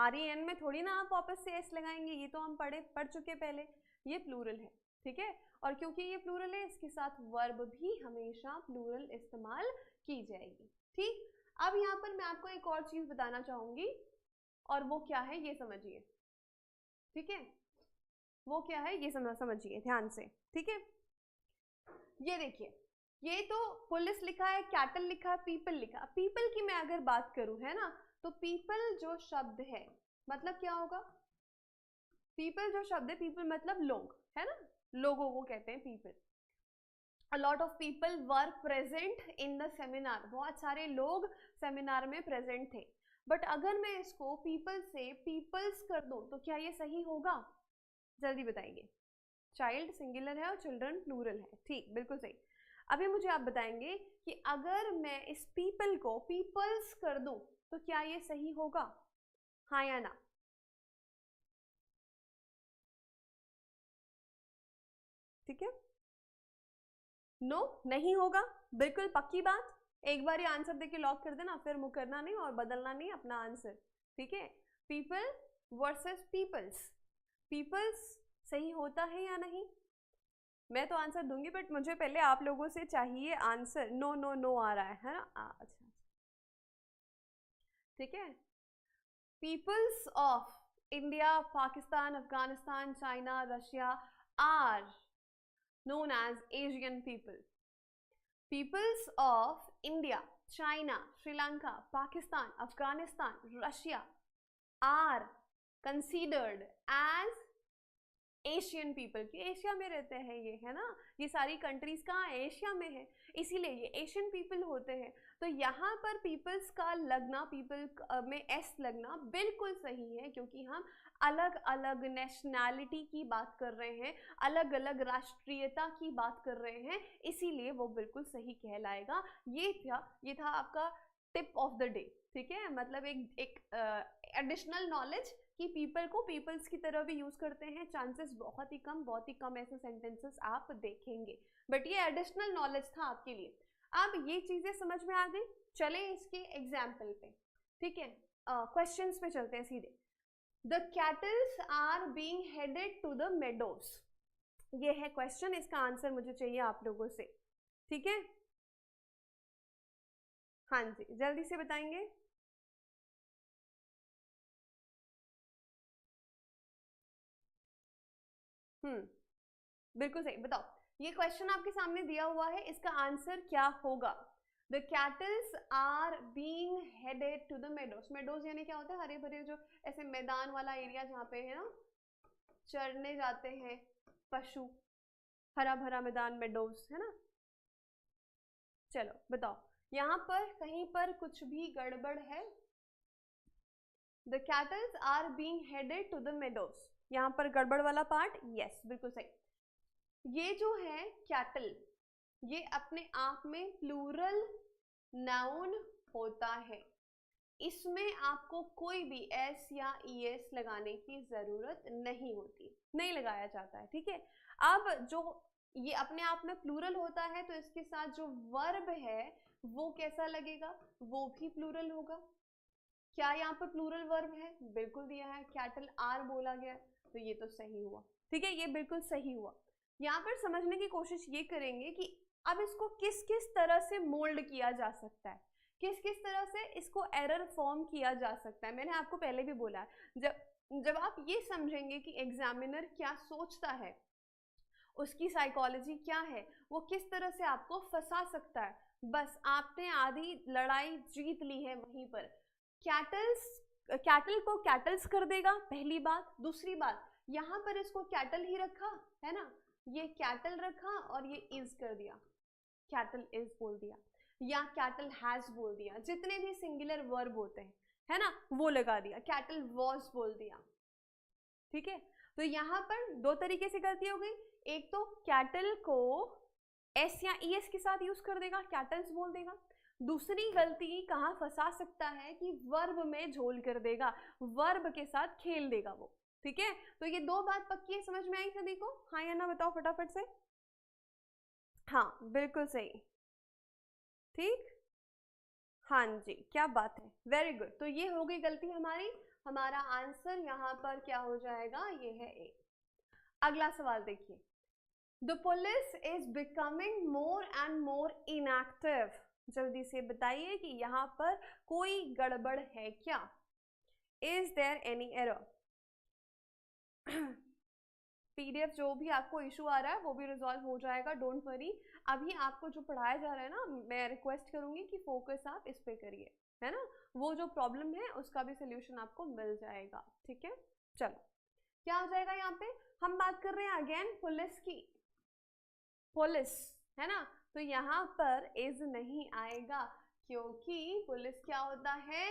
REN में थोड़ी ना आप वापस से एस लगाएंगे, ये तो हम पढ़ चुके पहले, ये प्लूरल है, ठीक है। और क्योंकि ये प्लूरल है इसके साथ वर्ब भी हमेशा प्लूरल इस्तेमाल की जाएगी, ठीक। अब यहाँ पर मैं आपको एक और चीज बताना चाहूंगी, और वो क्या है ये समझिए, ठीक है। वो क्या है ये समझिए ध्यान से, ठीक है। ये देखिए, ये तो पुलिस लिखा है, कैटल लिखा है, पीपल लिखा है। पीपल की मैं अगर बात करूं, है ना, तो पीपल जो शब्द है मतलब क्या होगा, पीपल जो शब्द है, पीपल मतलब लोग, है ना, लोगों को कहते हैं people. A lot of people were present in the seminar, बहुत सारे लोग सेमिनार में प्रेजेंट थे। बट अगर मैं इसको पीपल से पीपल्स कर दूं तो क्या ये सही होगा, जल्दी बताएंगे। चाइल्ड सिंगुलर है और चिल्ड्रन प्लूरल है, ठीक, बिल्कुल सही। अभी मुझे आप बताएंगे कि अगर मैं इस पीपल को पीपल्स कर दूं तो क्या ये सही होगा, हाँ या ना। ठीक है, नो नहीं होगा, बिल्कुल पक्की बात। एक बार ये आंसर देके लॉक कर देना, फिर मुकरना नहीं और बदलना नहीं अपना आंसर, ठीक है। पीपल वर्सेस पीपल्स, पीपल्स सही होता है या नहीं, मैं तो आंसर दूंगी बट मुझे पहले आप लोगों से चाहिए आंसर। नो नो नो आ रहा है ना, अच्छा, ठीक है। Peoples of India, Pakistan, Afghanistan, China, Russia are known as Asian people. Peoples of India, China, Sri Lanka, Pakistan, Afghanistan, Russia are considered as Asian people की, एशिया में रहते हैं ये, है ना, ये सारी कंट्रीज कहाँ है, एशिया में है, इसीलिए ये एशियन पीपल होते हैं। तो यहाँ पर पीपल्स का लगना, पीपल में एस लगना बिल्कुल सही है, क्योंकि हम अलग अलग नेशनैलिटी की बात कर रहे हैं, अलग अलग राष्ट्रीयता की बात कर रहे हैं, इसीलिए वो बिल्कुल सही कहलाएगा। ये था आपका टिप ऑफ द डे, ठीक है, मतलब एक एडिशनल नॉलेज कि पीपल को पीपल्स की तरह भी यूज करते हैं। चांसेस बहुत ही कम ऐसे सेंटेंसेस आप देखेंगे, बट ये एडिशनल नॉलेज था आपके लिए। अब ये चीजें समझ में आ गई, चले इसके एग्जाम्पल पे, ठीक है, क्वेश्चंस पे चलते हैं सीधे। The cattles are being headed to the meadows, ये है क्वेश्चन, इसका आंसर मुझे चाहिए आप लोगों से, ठीक है। हाँ जी, जल्दी से बताएंगे। बिल्कुल सही, बताओ, ये क्वेश्चन आपके सामने दिया हुआ है, इसका आंसर क्या होगा। The cattles are being headed to the meadows, meadows यानी क्या होता है, हरे भरे जो ऐसे मैदान वाला एरिया जहाँ पे है ना चरने जाते हैं पशु, हरा भरा मैदान मेडोज, है ना। चलो बताओ, यहाँ पर कहीं पर कुछ भी गड़बड़ है। The cattles are being headed to the meadows, यहाँ पर गड़बड़ वाला पार्ट, यस बिल्कुल सही। ये जो है कैटल, ये अपने आप में प्लूरल नाउन होता है, इसमें आपको कोई भी एस या ईएस लगाने की जरूरत नहीं होती, नहीं लगाया जाता है, ठीक है। अब जो ये अपने आप में प्लूरल होता है तो इसके साथ जो वर्ब है वो कैसा लगेगा, वो भी प्लूरल होगा। क्या यहाँ पर प्लूरल वर्ब है, बिल्कुल दिया है, कैटल आर बोला गया, तो ये तो सही हुआ, ठीक है, ये बिल्कुल सही हुआ। यहाँ पर समझने की कोशिश ये करेंगे कि अब इसको किस किस तरह से मोल्ड किया जा सकता है, किस किस तरह से इसको एरर फॉर्म किया जा सकता है। मैंने आपको पहले भी बोला है, जब आप ये समझेंगे कि एग्जामिनर क्या सोचता है, उसकी साइकोलॉजी क्या है, वो किस तरह से आपको फंसा सकता है, बस आपने आधी लड़ाई जीत ली है वहीं पर। कैटल को कैटल्स कर देगा, पहली बात। दूसरी बात, यहाँ पर इसको कैटल ही रखा है ना, ये कैटल रखा और ये इज कर दिया, कैटल इज बोल दिया, या कैटल हैज बोल दिया, जितने भी सिंगुलर वर्ब होते हैं, है ना, वो लगा दिया, कैटल वॉज बोल दिया, ठीक है। तो यहाँ पर दो तरीके से गलती हो गई, एक तो कैटल को एस या ईएस के साथ यूज कर देगा, कैटल्स बोल देगा। दूसरी गलती कहाँ फंसा सकता है कि वर्ब में झोल कर देगा, वर्ब के साथ खेल देगा वो, ठीक है, तो ये दो बात पक्की है, समझ में आई सभी को? हाँ या ना बताओ फटाफट से। हाँ बिल्कुल सही, ठीक, हाँ जी, क्या बात है, वेरी गुड। तो ये हो गई गलती हमारी, हमारा आंसर यहाँ पर क्या हो जाएगा, ये है ए। अगला सवाल देखिए, the police is becoming more and more inactive. जल्दी से बताइए कि यहाँ पर कोई गड़बड़ है क्या? Is there any error? PDF जो भी आपको इशू आ रहा है वो भी रिजॉल्व हो जाएगा, डोंट वरी। अभी आपको जो पढ़ाया जा रहा है ना, मैं रिक्वेस्ट करूंगी कि फोकस आप इस पे करिए, है ना, वो जो प्रॉब्लम है उसका भी सोल्यूशन आपको मिल जाएगा, ठीक है। चलो क्या हो जाएगा यहाँ पे, हम बात कर रहे हैं अगेन पुलिस की, पुलिस, है ना, तो यहाँ पर इज नहीं आएगा क्योंकि पुलिस क्या होता है,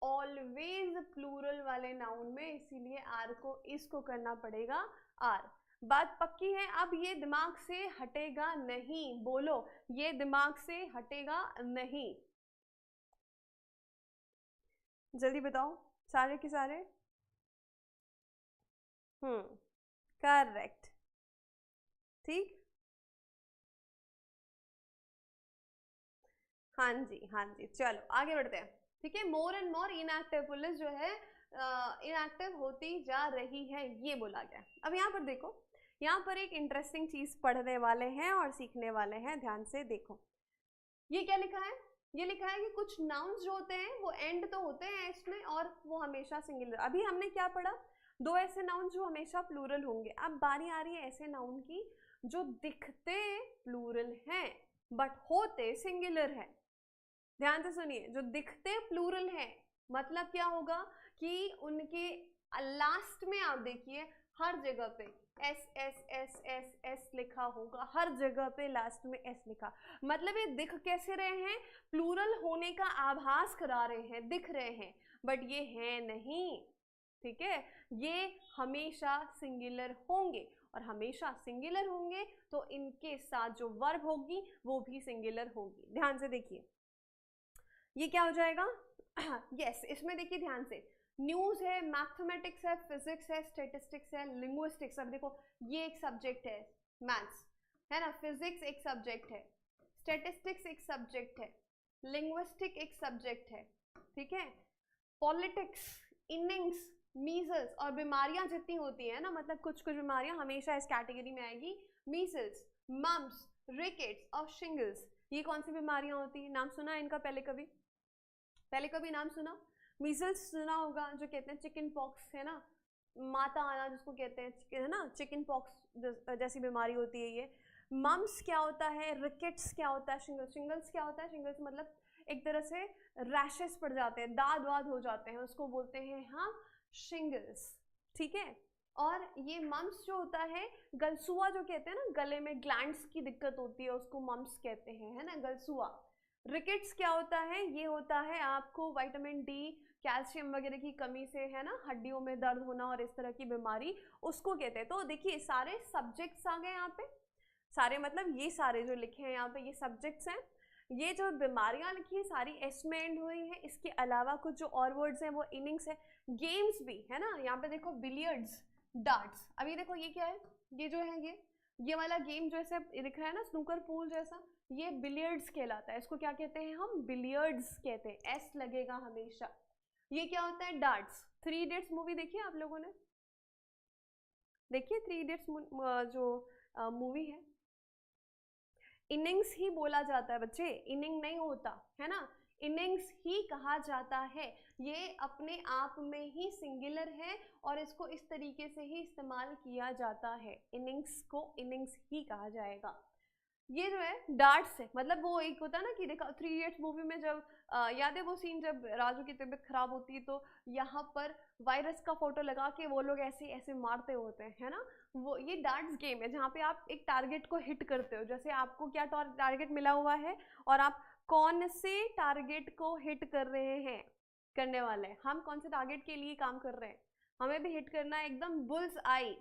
ऑलवेज प्लूरल वाले नाउन में, इसीलिए आर को इसको करना पड़ेगा आर। बात पक्की है, अब ये दिमाग से हटेगा नहीं, बोलो ये दिमाग से हटेगा नहीं, जल्दी बताओ सारे के सारे। करेक्ट, ठीक, हाँ जी हाँ जी, चलो आगे बढ़ते हैं, ठीक है। More and more inactive, police जो है इनएक्टिव होती जा रही है, ये बोला गया। अब यहाँ पर देखो, यहाँ पर एक इंटरेस्टिंग चीज पढ़ने वाले हैं और सीखने वाले हैं, ध्यान से देखो। ये क्या लिखा है, ये लिखा है कि कुछ नाउन्स जो होते हैं वो एंड तो होते हैं इसमें और वो हमेशा सिंगुलर। अभी हमने क्या पढ़ा, दो ऐसे नाउन जो हमेशा प्लूरल होंगे। अब बारी आ रही है ऐसे नाउन की जो दिखते प्लूरल हैं बट होते सिंगुलर है। ध्यान से सुनिए, जो दिखते प्लूरल है मतलब क्या होगा कि उनके लास्ट में आप देखिए हर जगह पे S S S S S लिखा होगा, हर जगह पे लास्ट में एस लिखा, मतलब ये दिख कैसे रहे हैं, प्लूरल होने का आभास करा रहे हैं, दिख रहे हैं बट ये है नहीं, ठीक है। ये हमेशा सिंगुलर होंगे और हमेशा सिंगुलर होंगे तो इनके साथ जो वर्ब होगी वो भी सिंगुलर होगी। ध्यान से देखिए ये क्या हो जाएगा, यस इसमें देखिए ध्यान से, न्यूज़ है, मैथमेटिक्स है, फिजिक्स है, स्टेटिस्टिक्स है, लिंग्विस्टिक्स। अब देखो ये एक सब्जेक्ट है, मैथ्स है ना, फिजिक्स एक सब्जेक्ट है, स्टेटिस्टिक्स एक सब्जेक्ट है, लिंग्विस्टिक एक सब्जेक्ट है, ठीक है। पॉलिटिक्स, इनिंग्स, मीजल्स और बीमारियां जितनी होती है ना, मतलब कुछ कुछ बीमारियां हमेशा इस कैटेगरी में आएगी, मीजल्स, मम्स, रिकेट्स और शिंगल्स। ये कौन सी बीमारियां होती है, नाम सुना है इनका पहले कभी नाम सुना? मीजल्स सुना होगा, जो कहते हैं चिकन पॉक्स, है ना, माता आना जिसको कहते हैं, है ना, चिकन पॉक्स जैसी बीमारी होती है ये। मम्स क्या होता है, रिकेट्स क्या होता है, शिंगल्स क्या होता है, शिंगल्स मतलब एक तरह से रैशेस पड़ जाते हैं, दाद वाद हो जाते हैं, उसको बोलते हैं हम शिंगल्स, ठीक है। और ये मम्स जो होता है, गलसुआ जो कहते हैं ना, गले में ग्लैंड्स की दिक्कत होती है उसको मम्स कहते हैं, है ना, गलसुआ। रिकेट्स क्या होता है, ये होता है आपको विटामिन डी, कैल्शियम वगैरह की कमी से, है ना, हड्डियों में दर्द होना और इस तरह की बीमारी, उसको कहते हैं। तो देखिए सारे सब्जेक्ट्स आ गए यहाँ पे, सारे मतलब ये सारे जो लिखे हैं यहाँ पे ये सब्जेक्ट्स हैं। ये जो बीमारियां लिखी है सारी एस में एंड हुई है, इसके अलावा कुछ जो और वर्ड्स हैं वो इनिंग्स है, गेम्स भी है ना, यहाँ पे देखो बिलियर्ड्स, डार्ट्स। अभी देखो ये क्या है, ये जो है ये वाला गेम जो ऐसे दिख रहा है ना, स्नूकर पूल जैसा, ये बिलियर्ड्स कहलाता है। इसको क्या कहते हैं हम, बिलियर्ड्स कहते हैं, एस लगेगा हमेशा। ये क्या होता है, डार्ट्स। 3 इडियट्स मूवी देखी है आप लोगों ने, देखिए 3 इडियट्स जो मूवी है, इनिंग्स ही बोला जाता है बच्चे, इनिंग नहीं होता है ना, इनिंग्स ही कहा जाता है। ये अपने आप में ही सिंगुलर है और इसको इस तरीके से ही इस्तेमाल किया जाता है, इनिंग्स को इनिंग्स ही कहा जाएगा। ये जो है डार्ट्स है, मतलब वो एक होता है ना कि देखा 3 इडियट्स मूवी में जब याद है वो सीन जब राजू की तबीयत खराब होती है तो यहाँ पर वायरस का फोटो लगा के वो लोग ऐसे ऐसे मारते होते हैं, है ना, वो ये डार्ट्स गेम है जहाँ पे आप एक टारगेट को हिट करते हो। जैसे आपको क्या टारगेट मिला हुआ है और आप कौन से टारगेट को हिट कर रहे हैं, करने वाले हैं हम, कौन से टारगेट के लिए काम कर रहे हैं, हमें भी हिट करना है एकदम bulls I,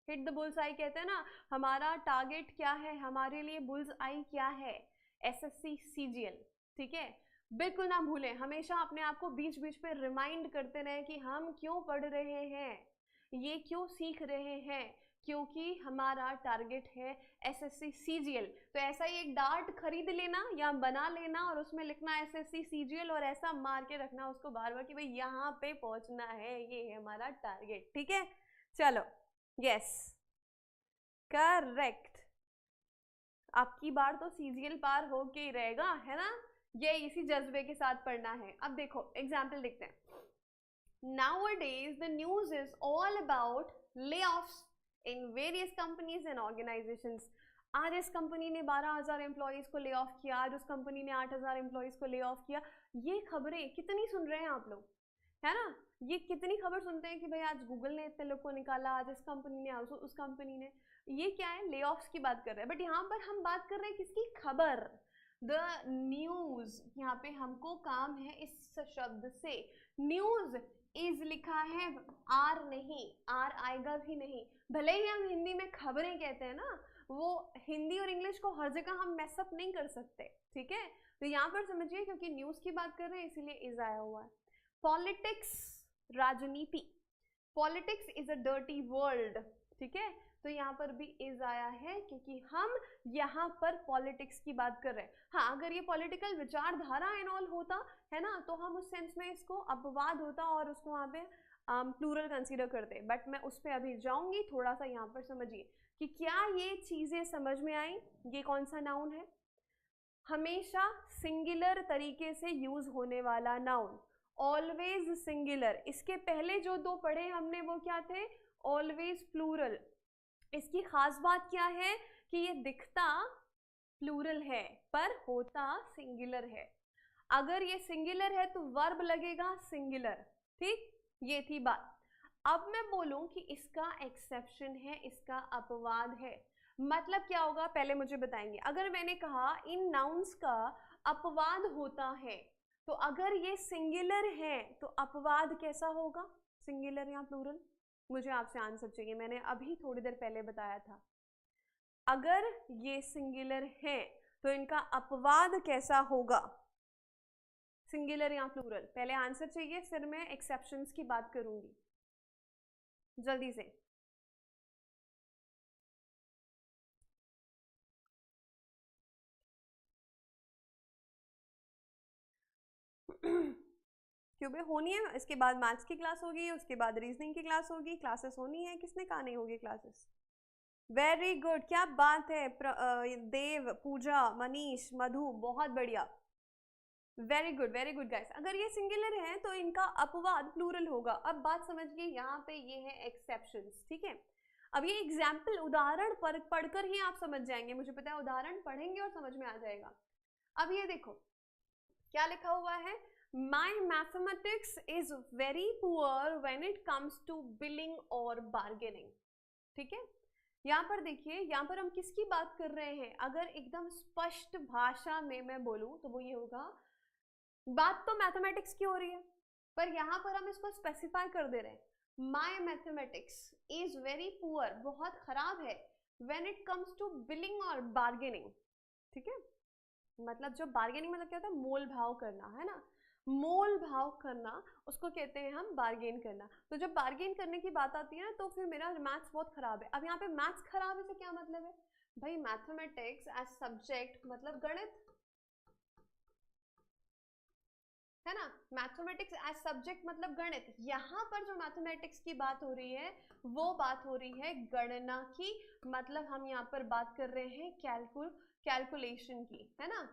hit the bulls आई कहते हैं ना। हमारा टारगेट क्या है, हमारे लिए बुल्स आई क्या है, एसएससी सीजीएल, ठीक है। बिल्कुल ना भूलें, हमेशा अपने आप को बीच बीच में रिमाइंड करते रहें कि हम क्यों पढ़ रहे हैं। ये क्यों सीख रहे हैं? क्योंकि हमारा टारगेट है एसएससी सीजीएल। तो ऐसा ही एक डार्ट खरीद लेना या बना लेना और उसमें लिखना एसएससी सीजीएल और ऐसा मार के रखना उसको बार बार कि भाई यहाँ पे पहुंचना है, ये है हमारा टारगेट। ठीक है, चलो, यस, करेक्ट। आपकी बार तो सीजीएल पार हो के ही रहेगा, है ना? ये इसी जज्बे के साथ पढ़ना है। अब देखो एग्जाम्पल देखते हैं। Nowadays the news is all about layoffs in various companies and organizations. आज इस कंपनी ने 12,000 एम्प्लॉयज को ले ऑफ किया, आज उस कंपनी ने 8,000 एम्प्लॉयज को ले ऑफ किया। ये खबरें कितनी सुन रहे हैं आप लोग, है ना? ये कितनी खबर सुनते हैं कि भाई आज गूगल ने इतने लोग को निकाला, आज इस कंपनी ने, आज उस कंपनी ने। ये क्या है, ले ऑफ्स की बात कर रहे हैं। बट यहाँ पर हम बात कर रहे हैं किसकी? खबर, द न्यूज। यहाँ पे हमको काम है इस शब्द से। न्यूज इज लिखा है, आर नहीं, आर आएगा भी नहीं। भले ही हम हिंदी में खबरें कहते हैं ना, वो हिंदी और इंग्लिश को हर जगह हम मैसअप नहीं कर सकते। ठीक है, तो यहाँ पर समझिए क्योंकि न्यूज की बात कर रहे हैं इसीलिए इज आया हुआ है। पॉलिटिक्स, राजनीति। Politics is a dirty world. ठीक है, तो यहाँ पर भी इज आया है क्योंकि हम यहाँ पर पॉलिटिक्स की बात कर रहे हैं। हाँ, अगर ये पॉलिटिकल विचारधारा एंड ऑल होता है ना, तो हम उस सेंस में इसको अपवाद होता और उसको वहाँ पे प्लूरल कंसीडर करते। बट मैं उस पर अभी जाऊंगी, थोड़ा सा यहाँ पर समझिए कि क्या ये चीजें समझ में आई। ये कौन सा नाउन है? हमेशा सिंगुलर तरीके से यूज होने वाला नाउन, ऑलवेज सिंगुलर। इसके पहले जो दो पढ़े हमने वो क्या थे? Always plural. इसकी खास बात क्या है कि ये दिखता प्लूरल है पर होता सिंगुलर है। अगर ये सिंगुलर है तो वर्ब लगेगा सिंगुलर। ठीक, ये थी बात। अब मैं बोलूं कि इसका एक्सेप्शन है, इसका अपवाद है, मतलब क्या होगा पहले मुझे बताएंगे। अगर मैंने कहा इन नाउन्स का अपवाद होता है, तो अगर ये सिंगुलर है तो अपवाद कैसा होगा? सिंगुलर या प्लूरल? मुझे आपसे आंसर चाहिए, मैंने अभी थोड़ी देर पहले बताया था। अगर ये सिंगुलर है तो इनका अपवाद कैसा होगा? सिंगुलर या प्लूरल? पहले आंसर चाहिए, फिर मैं एक्सेप्शंस की बात करूंगी। जल्दी से। क्योंकि होनी है, इसके बाद मैथ्स की क्लास होगी, उसके बाद रीजनिंग की क्लास होगी, क्लासेस होनी है। किसने कहा नहीं होगी क्लासेस? वेरी गुड, क्या बात है। देव, पूजा, मनीष, मधु, बहुत बढ़िया, वेरी गुड गाइस। अगर ये सिंगुलर है तो इनका अपवाद प्लूरल होगा। अब बात समझिए, यहाँ पे ये है एक्सेप्शंस। ठीक है, अब ये एग्जाम्पल उदाहरण पढ़कर ही आप समझ जाएंगे, मुझे पता है उदाहरण पढ़ेंगे और समझ में आ जाएगा। अब ये देखो क्या लिखा हुआ है, My mathematics is very poor when it comes to billing or bargaining। ठीक है, यहाँ पर देखिए, यहाँ पर हम किसकी बात कर रहे हैं? अगर एकदम स्पष्ट भाषा में मैं बोलूं तो वो ये होगा, बात तो मैथमेटिक्स की हो रही है पर यहाँ पर हम इसको स्पेसिफाई कर दे रहे हैं, my mathematics is very poor, बहुत खराब है, when it comes to billing और बार्गेनिंग। ठीक है, मतलब जो बार्गेनिंग मतलब क्या होता है? मोल भाव करना, है ना? मोल भाव करना उसको कहते हैं हम बार्गेन करना। तो जब बार्गेन करने की बात आती है ना, तो फिर मेरा मैथ्स बहुत खराब है। अब यहाँ पे मैथ्स खराब है से क्या मतलब है भाई? मैथमेटिक्स एज सब्जेक्ट मतलब गणित, है ना? मैथमेटिक्स एज सब्जेक्ट मतलब गणित। यहाँ पर जो मैथमेटिक्स की बात हो रही है वो बात हो रही है गणना की, मतलब हम यहाँ पर बात कर रहे हैं कैलकुलेशन की, है ना?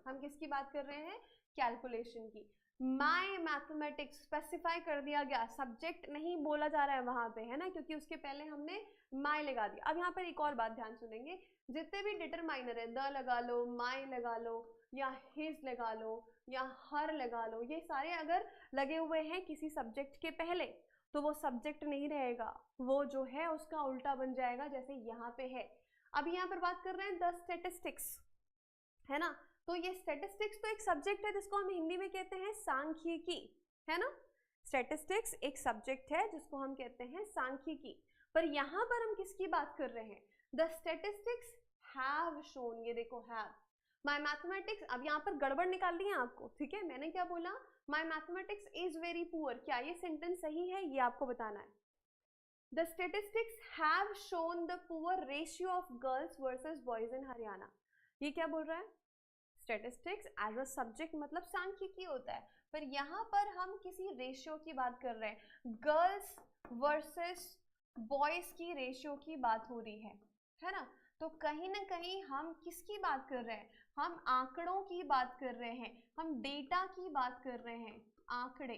हम किसकी बात कर रहे हैं? कैलकुलेशन की। माय मैथमेटिक्स स्पेसिफाई कर दिया गया, सब्जेक्ट नहीं बोला जा रहा है वहां पे, है ना? क्योंकि उसके पहले हमने माय लगा दिया। अब यहाँ पर एक और बात ध्यान सुनेंगे, जितने भी डिटरमाइनर है, द लगा लो, माय लगा लो, या हिज लगा लो, या हर लगा लो, ये सारे अगर लगे हुए हैं किसी सब्जेक्ट के पहले तो वो सब्जेक्ट नहीं रहेगा, वो जो है उसका उल्टा बन जाएगा, जैसे यहाँ पे है। अब यहाँ पर बात कर रहे हैं द स्टेटिस्टिक्स, है ना? तो ये स्टैटिस्टिक्स तो एक सब्जेक्ट है जिसको हम हिंदी में कहते हैं सांख्यिकी, है ना? स्टैटिस्टिक्स एक सब्जेक्ट है जिसको हम कहते हैं सांख्यिकी। पर यहाँ पर हम किसकी बात कर रहे हैं? द स्टैटिस्टिक्स हैव शोन, ये देखो हैव, माय मैथमेटिक्स। अब यहाँ पर गड़बड़ निकाल दी है आपको, ठीक है? मैंने क्या बोला? My mathematics is very poor. क्या ये सेंटेंस सही है? ये आपको बताना है। The statistics have shown the poor ratio of girls versus boys in Haryana. ये क्या बोल रहा है? Statistics as a subject मतलब सांख्यिकी होता है, पर यहाँ पर हम किसी रेशियो की बात कर रहे हैं, गर्ल्स वर्सेस बॉयज की रेशियो की बात हो रही है ना? तो कहीं ना कहीं हम किसकी बात कर रहे हैं? हम आंकड़ों की बात कर रहे हैं, हम डेटा की बात कर रहे हैं, आंकड़े,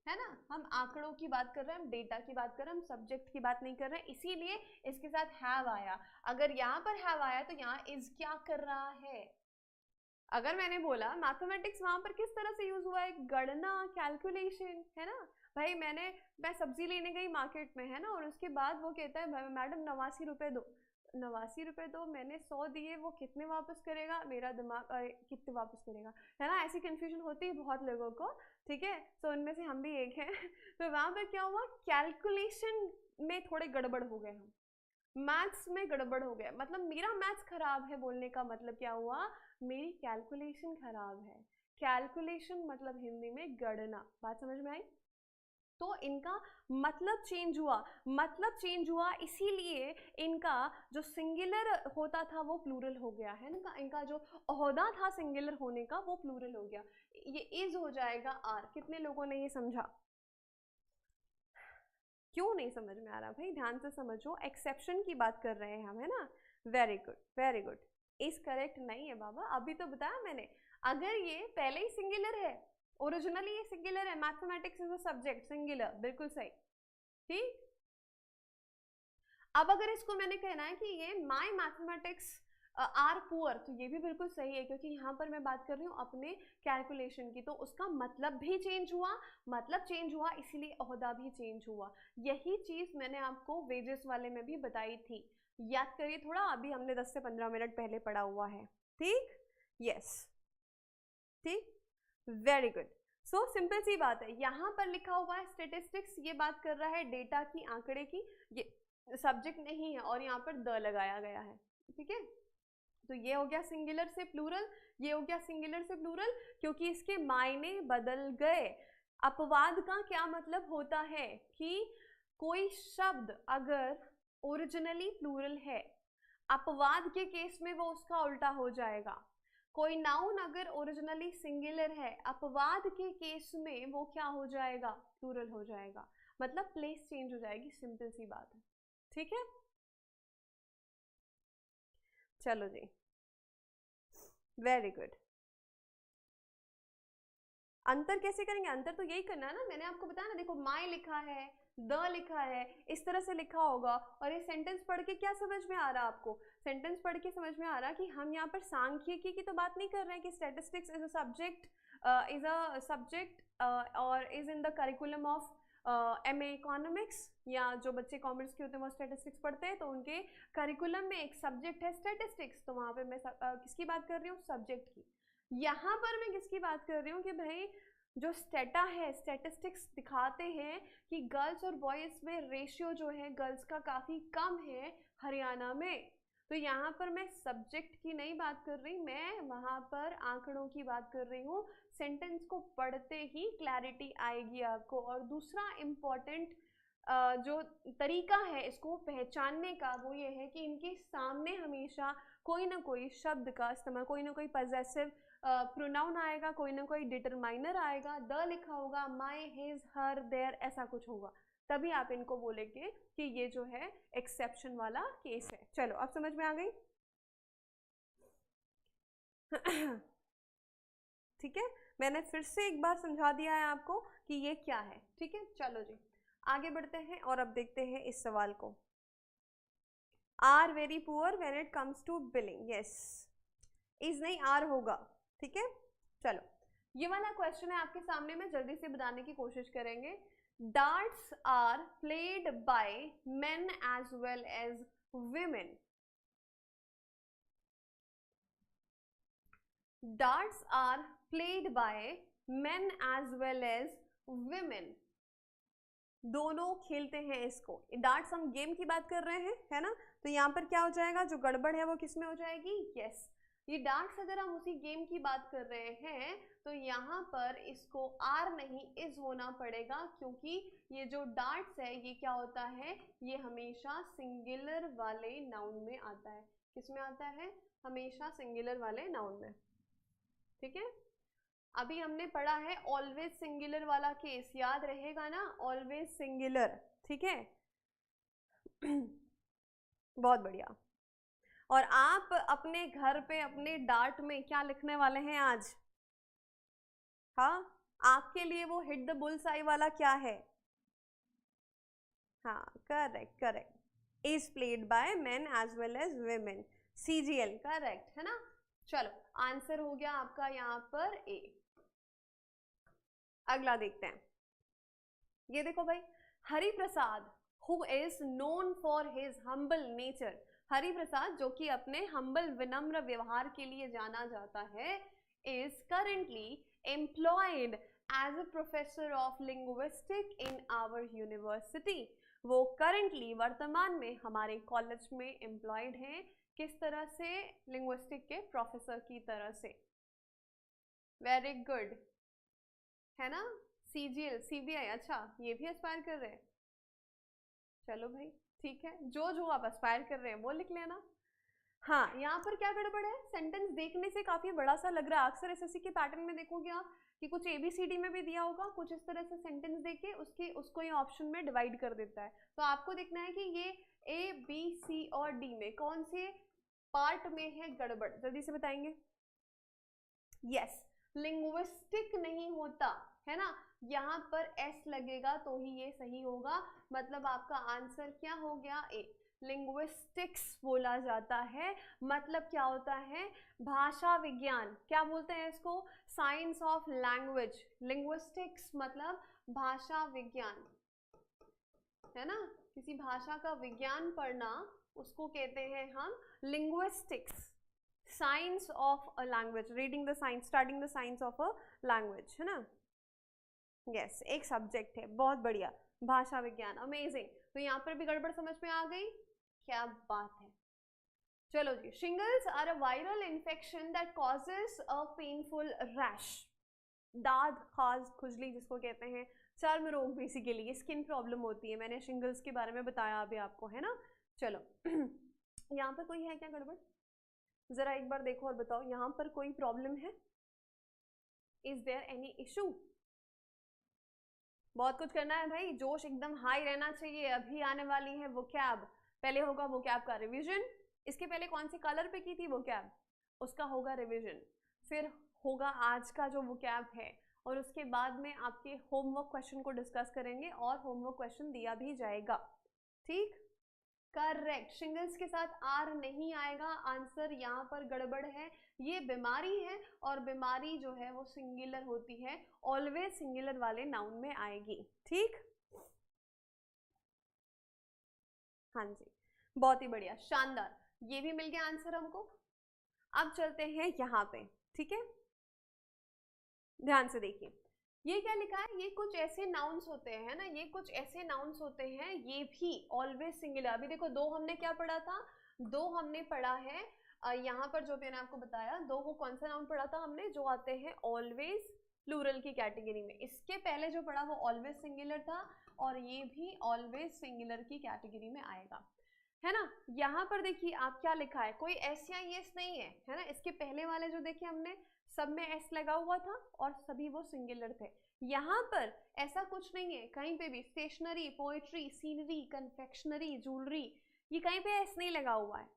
है ना? हम आंकड़ों की बात कर रहे हैं, हम डेटा की बात कर रहे हैं, हम सब्जेक्ट की बात नहीं कर रहे हैं, इसीलिए इसके साथ हैव आया। अगर यहाँ पर हैव आया तो यहाँ इज क्या कर रहा है? अगर मैंने बोला मैथमेटिक्स, वहां पर किस तरह से यूज हुआ है? गणना, कैलकुलेशन, है ना? भाई मैं सब्जी लेने गई मार्केट में, है ना, और उसके बाद वो कहता है मैडम 89 रुपए दो। 89 रुपए दो, मैंने 100 दिए, वो कितने वापस करेगा? मेरा दिमाग कितने वापस करेगा, है ना? ऐसी कंफ्यूजन होती है बहुत लोगों को, ठीक है? तो उनमें से हम भी एक हैं। तो वहां पर क्या हुआ? कैलकुलेशन में थोड़े गड़बड़ हो गए, हम मैथ्स में गड़बड़ हो गया, मतलब मेरा मैथ्स खराब है बोलने का मतलब क्या हुआ? मेरी कैलकुलेशन खराब है। कैलकुलेशन मतलब हिंदी में गणना। बात समझ में आई? तो इनका मतलब चेंज हुआ, मतलब चेंज हुआ, इसीलिए इनका जो सिंगुलर होता था वो प्लूरल हो गया है ना, इनका जो ओहदा था सिंगुलर होने का वो प्लूरल हो गया। ये इज हो जाएगा आर। कितने लोगों ने ये समझा? क्यों नहीं समझ में आ रहा भाई? ध्यान से समझो, एक्सेप्शन की बात कर रहे हैं हम, है ना? Very good, very good. Is correct नहीं है बाबा, अभी तो बताया मैंने। अगर ये पहले ही सिंगुलर है, ओरिजिनली ये सिंगुलर है, mathematics is a subject, singular, बिल्कुल सही, ठीक। अब अगर इसको मैंने कहना है कि ये माय मैथमेटिक्स आर पुअर, तो ये भी बिल्कुल सही है, क्योंकि यहाँ पर मैं बात कर रही हूँ अपने कैलकुलेशन की, तो उसका मतलब भी चेंज हुआ, मतलब चेंज हुआ, इसीलिए ओहदा भी चेंज हुआ। यही चीज मैंने आपको वेजेस वाले में भी बताई थी, याद करिए थोड़ा, अभी हमने 10 से 15 मिनट पहले पढ़ा हुआ है, ठीक? यस, ठीक, वेरी गुड। सो सिंपल सी बात है, यहाँ पर लिखा हुआ है स्टेटिस्टिक्स, ये बात कर रहा है डेटा की, आंकड़े की, ये सब्जेक्ट नहीं है, और यहाँ पर द लगाया गया है, ठीक है? तो ये हो गया सिंगुलर से प्लूरल, ये हो गया सिंगुलर से प्लूरल, क्योंकि इसके मायने बदल गए। अपवाद का क्या मतलब होता है कि कोई शब्द अगर ओरिजिनली प्लूरल है, अपवाद के केस में वो उसका उल्टा हो जाएगा। कोई नाउन अगर ओरिजिनली सिंगुलर है, अपवाद के केस में वो क्या हो जाएगा? प्लूरल हो जाएगा, मतलब प्लेस चेंज हो जाएगी, सिंपल सी बात है, ठीक है? चलो जी, वेरी गुड। अंतर कैसे करेंगे? अंतर तो यही करना है ना, मैंने आपको बताया ना, देखो माय लिखा है, द लिखा है, इस तरह से लिखा होगा, और ये सेंटेंस पढ़ के क्या समझ में आ रहा है आपको? सेंटेंस पढ़ के समझ में आ रहा है कि हम यहाँ पर सांख्यिकी की तो बात नहीं कर रहे हैं कि स्टैटिस्टिक्स इज अ सब्जेक्ट और is in the curriculum of MA economics, या जो बच्चे कॉमर्स के होते हैं वो स्टैटिस्टिक्स पढ़ते हैं, तो उनके करिकुलम में एक सब्जेक्ट है स्टैटिस्टिक्स, तो वहाँ पे मैं किसकी बात कर रही हूँ? सब्जेक्ट की। यहाँ पर मैं किसकी बात कर रही हूँ कि भाई जो स्टेटा है, स्टैटिस्टिक्स दिखाते हैं कि गर्ल्स और बॉयज में रेशियो जो है गर्ल्स का काफ़ी कम है हरियाणा में, तो यहाँ पर मैं सब्जेक्ट की नहीं बात कर रही, मैं वहाँ पर आंकड़ों की बात कर रही हूँ। सेंटेंस को पढ़ते ही क्लैरिटी आएगी आपको। और दूसरा इम्पॉर्टेंट जो तरीका है इसको पहचानने का, वो ये है कि इनके सामने हमेशा कोई ना कोई शब्द का इस्तेमाल, कोई ना कोई पॉजेसिव प्रोनाउन आएगा, कोई ना कोई डिटरमाइनर आएगा, द लिखा होगा, माय, हिज, हर, देयर, ऐसा कुछ होगा, तभी आप इनको बोलेंगे कि ये जो है एक्सेप्शन वाला केस है। चलो अब समझ में आ गई? ठीक है, मैंने फिर से एक बार समझा दिया है आपको कि ये क्या है, ठीक है? चलो जी आगे बढ़ते हैं और अब देखते हैं इस सवाल को। Are very poor when it comes to billing, yes, is नहीं आर होगा, ठीक है? चलो ये वाला क्वेश्चन है आपके सामने, मैं जल्दी से बताने की कोशिश करेंगे। Darts are played by men as well as women. Darts are played by men as well as women. दोनों खेलते हैं इसको। डार्ट्स हम गेम की बात कर रहे हैं, है ना? तो यहाँ पर क्या हो जाएगा? जो गड़बड़ है वो किस में हो जाएगी? यस, ये डार्ट्स अगर हम उसी गेम की बात कर रहे हैं तो यहाँ पर इसको आर नहीं इज होना पड़ेगा, क्योंकि ये जो डार्ट्स है ये क्या होता है, ये हमेशा सिंगुलर वाले नाउन में आता है। किस में आता है, हमेशा सिंगुलर वाले नाउन में। ठीक है, अभी हमने पढ़ा है ऑलवेज सिंगुलर वाला केस, याद रहेगा ना, ऑलवेज सिंगुलर। ठीक है बहुत बढ़िया। और आप अपने घर पे अपने डार्ट में क्या लिखने वाले हैं आज? हाँ, आपके लिए वो हिट द बुल्स आई वाला क्या है? हाँ, correct correct, is played by men as well as women, CGL, correct है ना। चलो आंसर हो गया आपका यहाँ पर ए। अगला देखते हैं, ये देखो भाई, Hari Prasad who is known for his humble nature, Hari Prasad जो कि अपने हम्बल विनम्र व्यवहार के लिए जाना जाता है, is currently employed as a professor of linguistic in our university. वो करेंटली वर्तमान में हमारे कॉलेज में एम्प्लॉयड हैं, किस तरह से, लिंग्विस्टिक के प्रोफेसर की तरह से। वेरी गुड है ना, CGL CBI, अच्छा ये भी एस्पायर कर रहे हैं, चलो भाई ठीक है, जो जो आप एस्पायर कर रहे हैं वो लिख लेना। हाँ, यहाँ पर क्या गड़बड़ है, सेंटेंस देखने से काफी बड़ा सा लग रहा है, अक्सर SSC के पैटर्न में देखोगे आप कि कुछ ABCD में भी दिया होगा, कुछ इस तरह से सेंटेंस देके उसको ये ऑप्शन में डिवाइड कर देता है। तो आपको देखना है कि ये A, B, C और D में कौन से पार्ट में है गड़बड़, जल्दी से बताएंगे। यस, लिंग्विस्टिक नहीं होता है ना, यहाँ पर S लगेगा तो ही ये सही होगा, मतलब आपका आंसर क्या हो गया, ए। लिंग्विस्टिक्स बोला जाता है, मतलब क्या होता है, भाषा विज्ञान, क्या बोलते हैं इसको, साइंस ऑफ लैंग्वेज। लिंग्विस्टिक्स मतलब भाषा विज्ञान है ना, किसी भाषा का विज्ञान पढ़ना उसको कहते हैं हम linguistics, science of a language, reading the science, studying the science of a language, है ना। यस, एक सब्जेक्ट है, बहुत बढ़िया, भाषा विज्ञान, अमेजिंग। तो यहाँ पर भी गड़बड़ समझ में आ गई, क्या बात है। चलो जी, shingles are a viral infection that causes a painful rash, दाद, खाज, खुजली जिसको कहते हैं, चर्म रोग, बेसिकली स्किन प्रॉब्लम होती है, मैंने शिंगल्स के बारे में बताया अभी आपको, है ना। चलो यहाँ पर कोई है क्या गड़बड़, जरा एक बार देखो और बताओ, यहाँ पर कोई प्रॉब्लम है, इज देयर एनी इशू? बहुत कुछ करना है भाई, जोश एकदम हाई रहना चाहिए, अभी आने वाली है वोकैब, पहले होगा वोकैब का रिवीजन, इसके पहले कौन सी कलर पे की थी वोकैब, उसका होगा रिवीजन, फिर होगा आज का जो वोकैब है, और उसके बाद में आपके होमवर्क क्वेश्चन को डिस्कस करेंगे और होमवर्क क्वेश्चन दिया भी जाएगा। ठीक, करेक्ट, शिंगल्स के साथ आर नहीं आएगा, आंसर यहाँ पर गड़बड़ है, ये बीमारी है और बीमारी जो है वो सिंगुलर होती है, ऑलवेज सिंगुलर वाले नाउन में आएगी। ठीक, हाँ जी, बहुत ही बढ़िया, शानदार, ये भी मिल गया आंसर हमको। अब चलते हैं यहाँ पे, ठीक है, ध्यान से देखिए, ये क्या लिखा है, ये कुछ ऐसे नाउन्स होते हैं ना, ये कुछ ऐसे नाउन्स होते हैं, ये भी ऑलवेज सिंगुलर। अभी देखो, दो हमने क्या पढ़ा था, दो हमने पढ़ा है यहाँ पर जो मैंने आपको बताया, दो को कौन सा नाउन पढ़ा था हमने, जो आते हैं ऑलवेज प्लूरल की कैटेगरी में, इसके पहले जो पढ़ा वो ऑलवेज सिंगुलर था, और ये भी ऑलवेज सिंगुलर की कैटेगरी में आएगा, है ना। यहाँ पर देखिए आप क्या लिखा है, कोई एस या एस नहीं है ना, इसके पहले वाले जो देखे हमने सब में एस लगा हुआ था और सभी वो सिंगुलर थे। यहाँ पर ऐसा कुछ नहीं है, कहीं पे भी stationery, poetry, scenery, confectionery, jewellery, ये कहीं पे एस नहीं लगा हुआ है,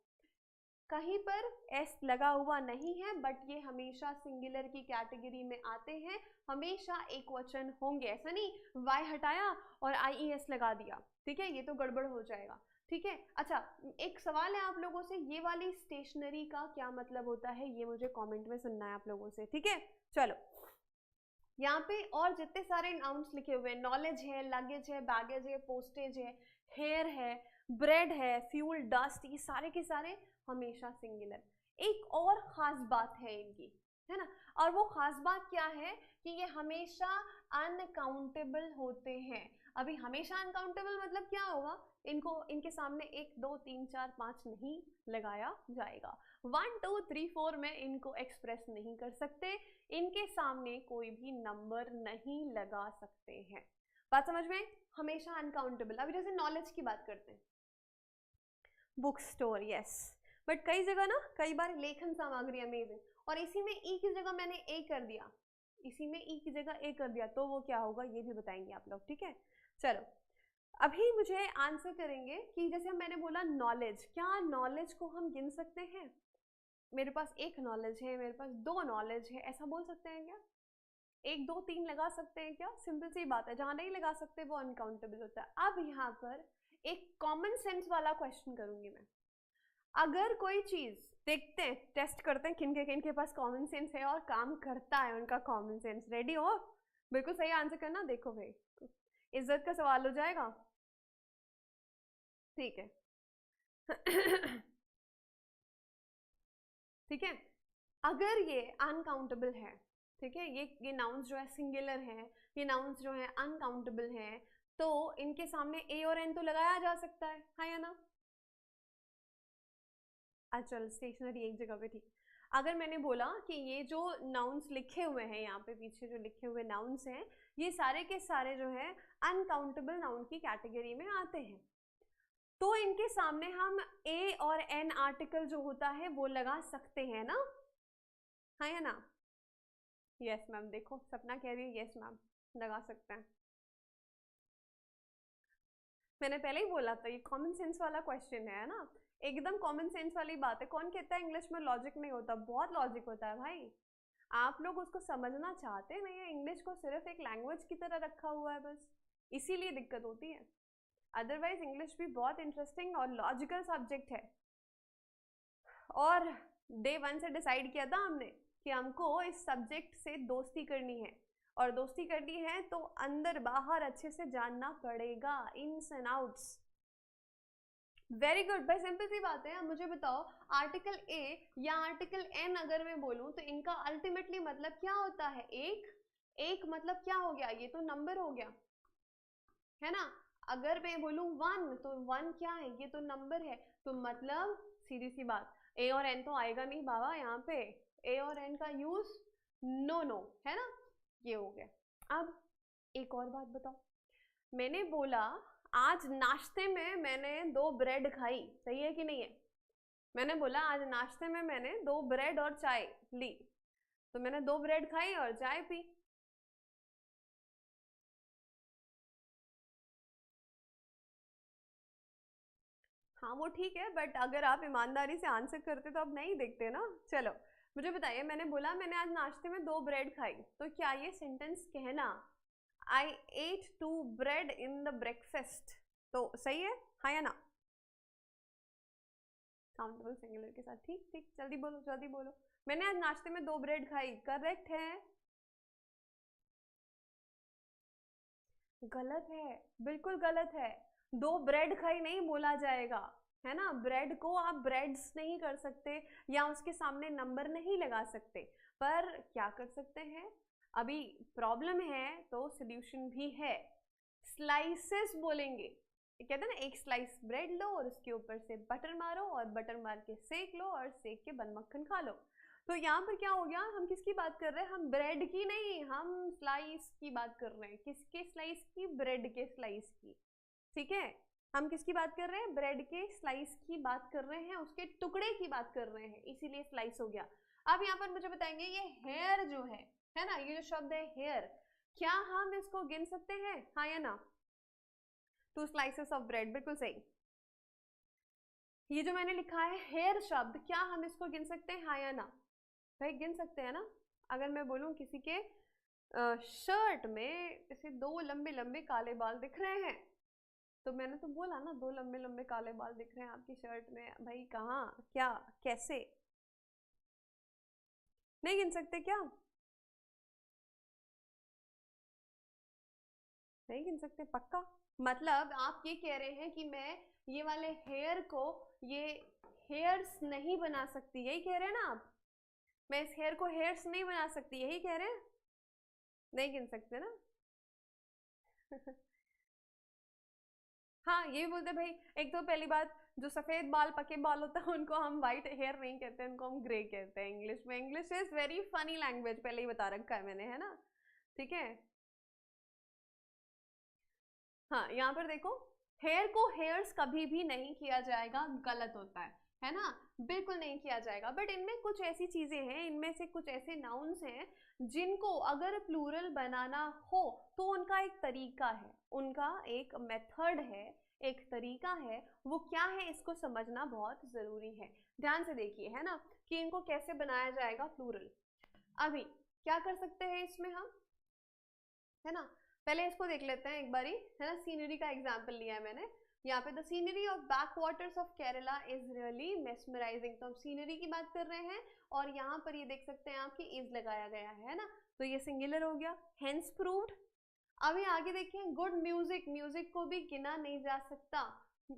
कहीं पर एस लगा हुआ नहीं है, बट ये हमेशा सिंगुलर की कैटेगरी में आते हैं, हमेशा एक वचन होंगे, ऐसा नहीं वाई हटाया और IES लगा दिया, ठीक है, ये तो गड़बड़ हो जाएगा। ठीक है, अच्छा एक सवाल है आप लोगों से, ये वाली स्टेशनरी का क्या मतलब होता है, ये मुझे कमेंट में सुनना है आप लोगों से, ठीक है। चलो यहाँ पे और जितने सारे नाउन्स लिखे हुए हैं, नॉलेज है, लगेज है, बैगेज है, पोस्टेज है, हेयर है, ब्रेड है, फ्यूल, डस्ट, ये सारे के सारे हमेशा सिंगुलर। एक और खास बात है इनकी, है ना, और वो खास बात क्या है कि ये हमेशा अनकाउंटेबल होते हैं। अभी हमेशा अनकाउंटेबल मतलब क्या होगा, इनको इनके सामने 1 2 3 4 5 नहीं लगाया जाएगा, 1 2 3 4 में इनको एक्सप्रेस नहीं कर सकते, इनके सामने कोई भी नंबर नहीं लगा सकते हैं। बात समझ में? हमेशा अनकाउंटेबल। अभी जैसे नॉलेज की बात करते हैं, बुक स्टोर, यस, बट कई जगह ना, कई बार लेखन सामग्री, अमेजिंग, और इसी में ई की जगह मैंने ए कर दिया, इसी में ई की जगह ए कर दिया, तो वो क्या होगा ये भी बताएंगे आप लोग, ठीक है? चलो, अभी मुझे आंसर करेंगे कि जैसे मैंने बोला नॉलेज, क्या नॉलेज को हम गिन सकते हैं? मेरे पास एक नॉलेज है, मेरे पास दो नॉलेज है, ऐसा बोल सकते हैं क्या? 1 2 3 लगा सकते हैं क्या? सिंपल सी बात है, जहां नहीं लगा सकते वो अनकाउंटेबल होता है। अब यहाँ पर एक कॉमन सेंस वाला क्वेश्चन करूंगी मैं। अगर कोई चीज देखते हैं, टेस्ट करते हैं किन के पास कॉमन सेंस है और काम करता है उनका कॉमन सेंस। रेडी हो? बिल्कुल सही आंसर करना। देखो भाई, इज्जत का सवाल हो जाएगा, ठीक है? ठीक है, अगर ये अनकाउंटेबल है, ठीक है, ये नाउन्स जो है सिंगुलर है, ये नाउन्स जो है अनकाउंटेबल है, तो इनके सामने ए और एन तो लगाया जा सकता है या ना? चल, स्टेशनरी एक जगह पे, ठीक। अगर मैंने बोला कि ये जो नाउन्स लिखे हुए हैं यहाँ पे पीछे जो लिखे हुए नाउन्स हैं, ये सारे के सारे जो है अनकाउंटेबल नाउन की कैटेगरी में आते हैं, तो इनके सामने हम ए और एन आर्टिकल जो होता है वो लगा सकते हैं ना? हाँ या ना? यस मैम, देखो सपना कह रही है यस मैम, लगा सकते हैं। मैंने पहले ही बोला था ये कॉमन सेंस वाला क्वेश्चन है ना, एकदम कॉमन सेंस वाली बात है। कौन कहता है इंग्लिश में लॉजिक नहीं होता? बहुत लॉजिक होता है भाई, आप लोग उसको समझना चाहते नहीं है। इंग्लिश को सिर्फ एक लैंग्वेज की तरह रखा हुआ है बस, इसीलिए दिक्कत होती है। अदरवाइज इंग्लिश भी बहुत इंटरेस्टिंग और लॉजिकल सब्जेक्ट है। और डे 1 से डिसाइड किया था हमने कि हमको इस सब्जेक्ट से दोस्ती करनी है, और दोस्ती करनी है तो अंदर बाहर अच्छे से जानना पड़ेगा, इन्स एंड आउट्स। वेरी गुड भाई, सिंपल सी बात है। मुझे बताओ, आर्टिकल ए या आर्टिकल एन अगर मैं बोलूं तो इनका अल्टीमेटली मतलब क्या होता है? एक मतलब क्या हो गया? ये तो नंबर हो गया, है ना? अगर मैं बोलूं 1 तो 1 क्या है? ये तो नंबर है। तो मतलब सीधी सी बात, ए और एन तो आएगा नहीं बाबा यहाँ पे, ए और एन का यूज नो, है ना? ये हो गया। अब एक और बात बताओ, मैंने बोला आज नाश्ते में मैंने 2 ब्रेड खाई, सही है कि नहीं है? मैंने बोला आज नाश्ते में मैंने 2 ब्रेड और चाय ली, तो मैंने 2 ब्रेड खाई और चाय पी। हाँ वो ठीक है, बट अगर आप ईमानदारी से आंसर करते तो आप नहीं देखते ना। चलो मुझे बताइए, मैंने बोला मैंने आज नाश्ते में 2 ब्रेड खाई, तो क्या ये सेंटेंस कहना I ate 2 bread in the breakfast तो सही है, हाँ या ना? काउंटेबल सिंगुलर के साथ, ठीक ठीक, जल्दी बोलो जल्दी बोलो। मैंने आज नाश्ते में 2 ब्रेड खाई, करेक्ट है? गलत है, बिल्कुल गलत है। 2 ब्रेड खाई नहीं बोला जाएगा, है ना? ब्रेड को आप ब्रेड्स नहीं कर सकते या उसके सामने नंबर नहीं लगा सकते, पर क्या कर सकते हैं? अभी प्रॉब्लम है तो सोल्यूशन भी है, स्लाइसेस बोलेंगे। कहते हैं ना, एक स्लाइस ब्रेड लो और उसके ऊपर से बटर मारो और बटर मार के सेक लो और सेक के बन मक्खन खा लो। तो यहाँ पर क्या हो गया, हम किसकी बात कर रहे हैं? हम ब्रेड की नहीं, हम स्लाइस की बात कर रहे हैं। किसके स्लाइस की? ब्रेड के स्लाइस की, ठीक है? हम किसकी बात कर रहे हैं? ब्रेड के स्लाइस की बात कर रहे हैं, उसके टुकड़े की बात कर रहे हैं, इसीलिए स्लाइस हो गया। अब यहाँ पर मुझे बताएंगे, ये हेयर जो है ना, ये जो शब्द है हेयर, क्या हम इसको गिन सकते हैं, हाँ या ना? 2 slices ऑफ ब्रेड, बिल्कुल सही। ये जो मैंने लिखा है हेयर शब्द, क्या हम इसको गिन सकते हैं, हाँ या ना? भाई गिन सकते हैं ना? अगर मैं बोलूं किसी के शर्ट में ऐसे 2 लंबे लंबे काले बाल दिख रहे हैं, तो मैंने तो बोला ना 2 लंबे लंबे काले बाल दिख रहे हैं आपकी शर्ट में, भाई कहाँ, क्या, कैसे? नहीं गिन सकते क्या? नहीं गिन सकते पक्का? मतलब आप ये कह रहे हैं कि मैं ये वाले हेयर को, ये हेयर्स नहीं बना सकती, यही कह रहे हैं ना आप? मैं इस हेयर को हेयर्स नहीं बना सकती, यही कह रहे हैं? नहीं गिन सकते ना? हाँ ये भी बोलते भाई, एक तो पहली बात जो सफ़ेद बाल पके बाल होता है उनको हम वाइट हेयर नहीं कहते, उनको हम ग्रे कहते हैं इंग्लिश में। English is very funny language, पहले ही बता रखा है मैंने, है ना, ठीक है। हाँ, यहाँ पर देखो, हेयर को हेयर्स कभी भी नहीं किया जाएगा, गलत होता है ना, बिल्कुल नहीं किया जाएगा। बट इनमें कुछ ऐसी चीजें हैं, इनमें से कुछ ऐसे नाउन्स हैं जिनको अगर प्लूरल बनाना हो तो उनका एक तरीका है, उनका एक मेथड है, एक तरीका है। वो क्या है, इसको समझना बहुत जरूरी है। ध्यान से देखिए, है ना, कि इनको कैसे बनाया जाएगा प्लूरल। अभी क्या कर सकते हैं इसमें हम, है ना, पहले इसको देख लेते हैं एक बारी, है ना। सीनरी का एग्जाम्पल लिया है मैंने यहाँ पे। The scenery of back waters of Kerala is really mesmerising. तो हम सीनरी की बात कर रहे हैं और यहाँ पर ये देख सकते हैं आप कि इज लगाया गया है ना, तो ये सिंगुलर हो गया, हेंस प्रूव्ड। अभी आगे देखिए, गुड म्यूजिक, म्यूजिक को भी गिना नहीं जा सकता,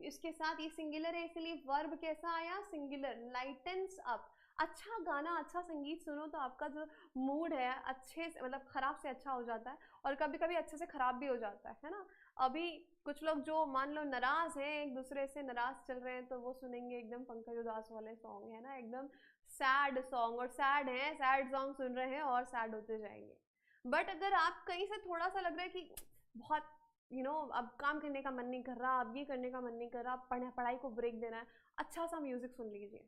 इसके साथ ये सिंगुलर है, इसलिए वर्ब कैसा आया, सिंगुलर। लाइटन्स अप, अच्छा गाना, अच्छा संगीत सुनो तो आपका जो मूड है अच्छे से, मतलब खराब से अच्छा हो जाता है, और कभी कभी अच्छे से खराब भी हो जाता है ना। अभी कुछ लोग जो मान लो नाराज हैं, एक दूसरे से नाराज चल रहे हैं, तो वो सुनेंगे एकदम पंकज उधास वाले सॉन्ग, है ना, एकदम सैड सॉन्ग, और सैड है, सैड सॉन्ग सुन रहे हैं और सैड होते जाएंगे। बट अगर आप कहीं से थोड़ा सा लग रहा है कि बहुत अब काम करने का मन नहीं कर रहा, अब ये करने का मन नहीं कर रहा, पढ़ाई को ब्रेक देना है, अच्छा सा म्यूजिक सुन लीजिए,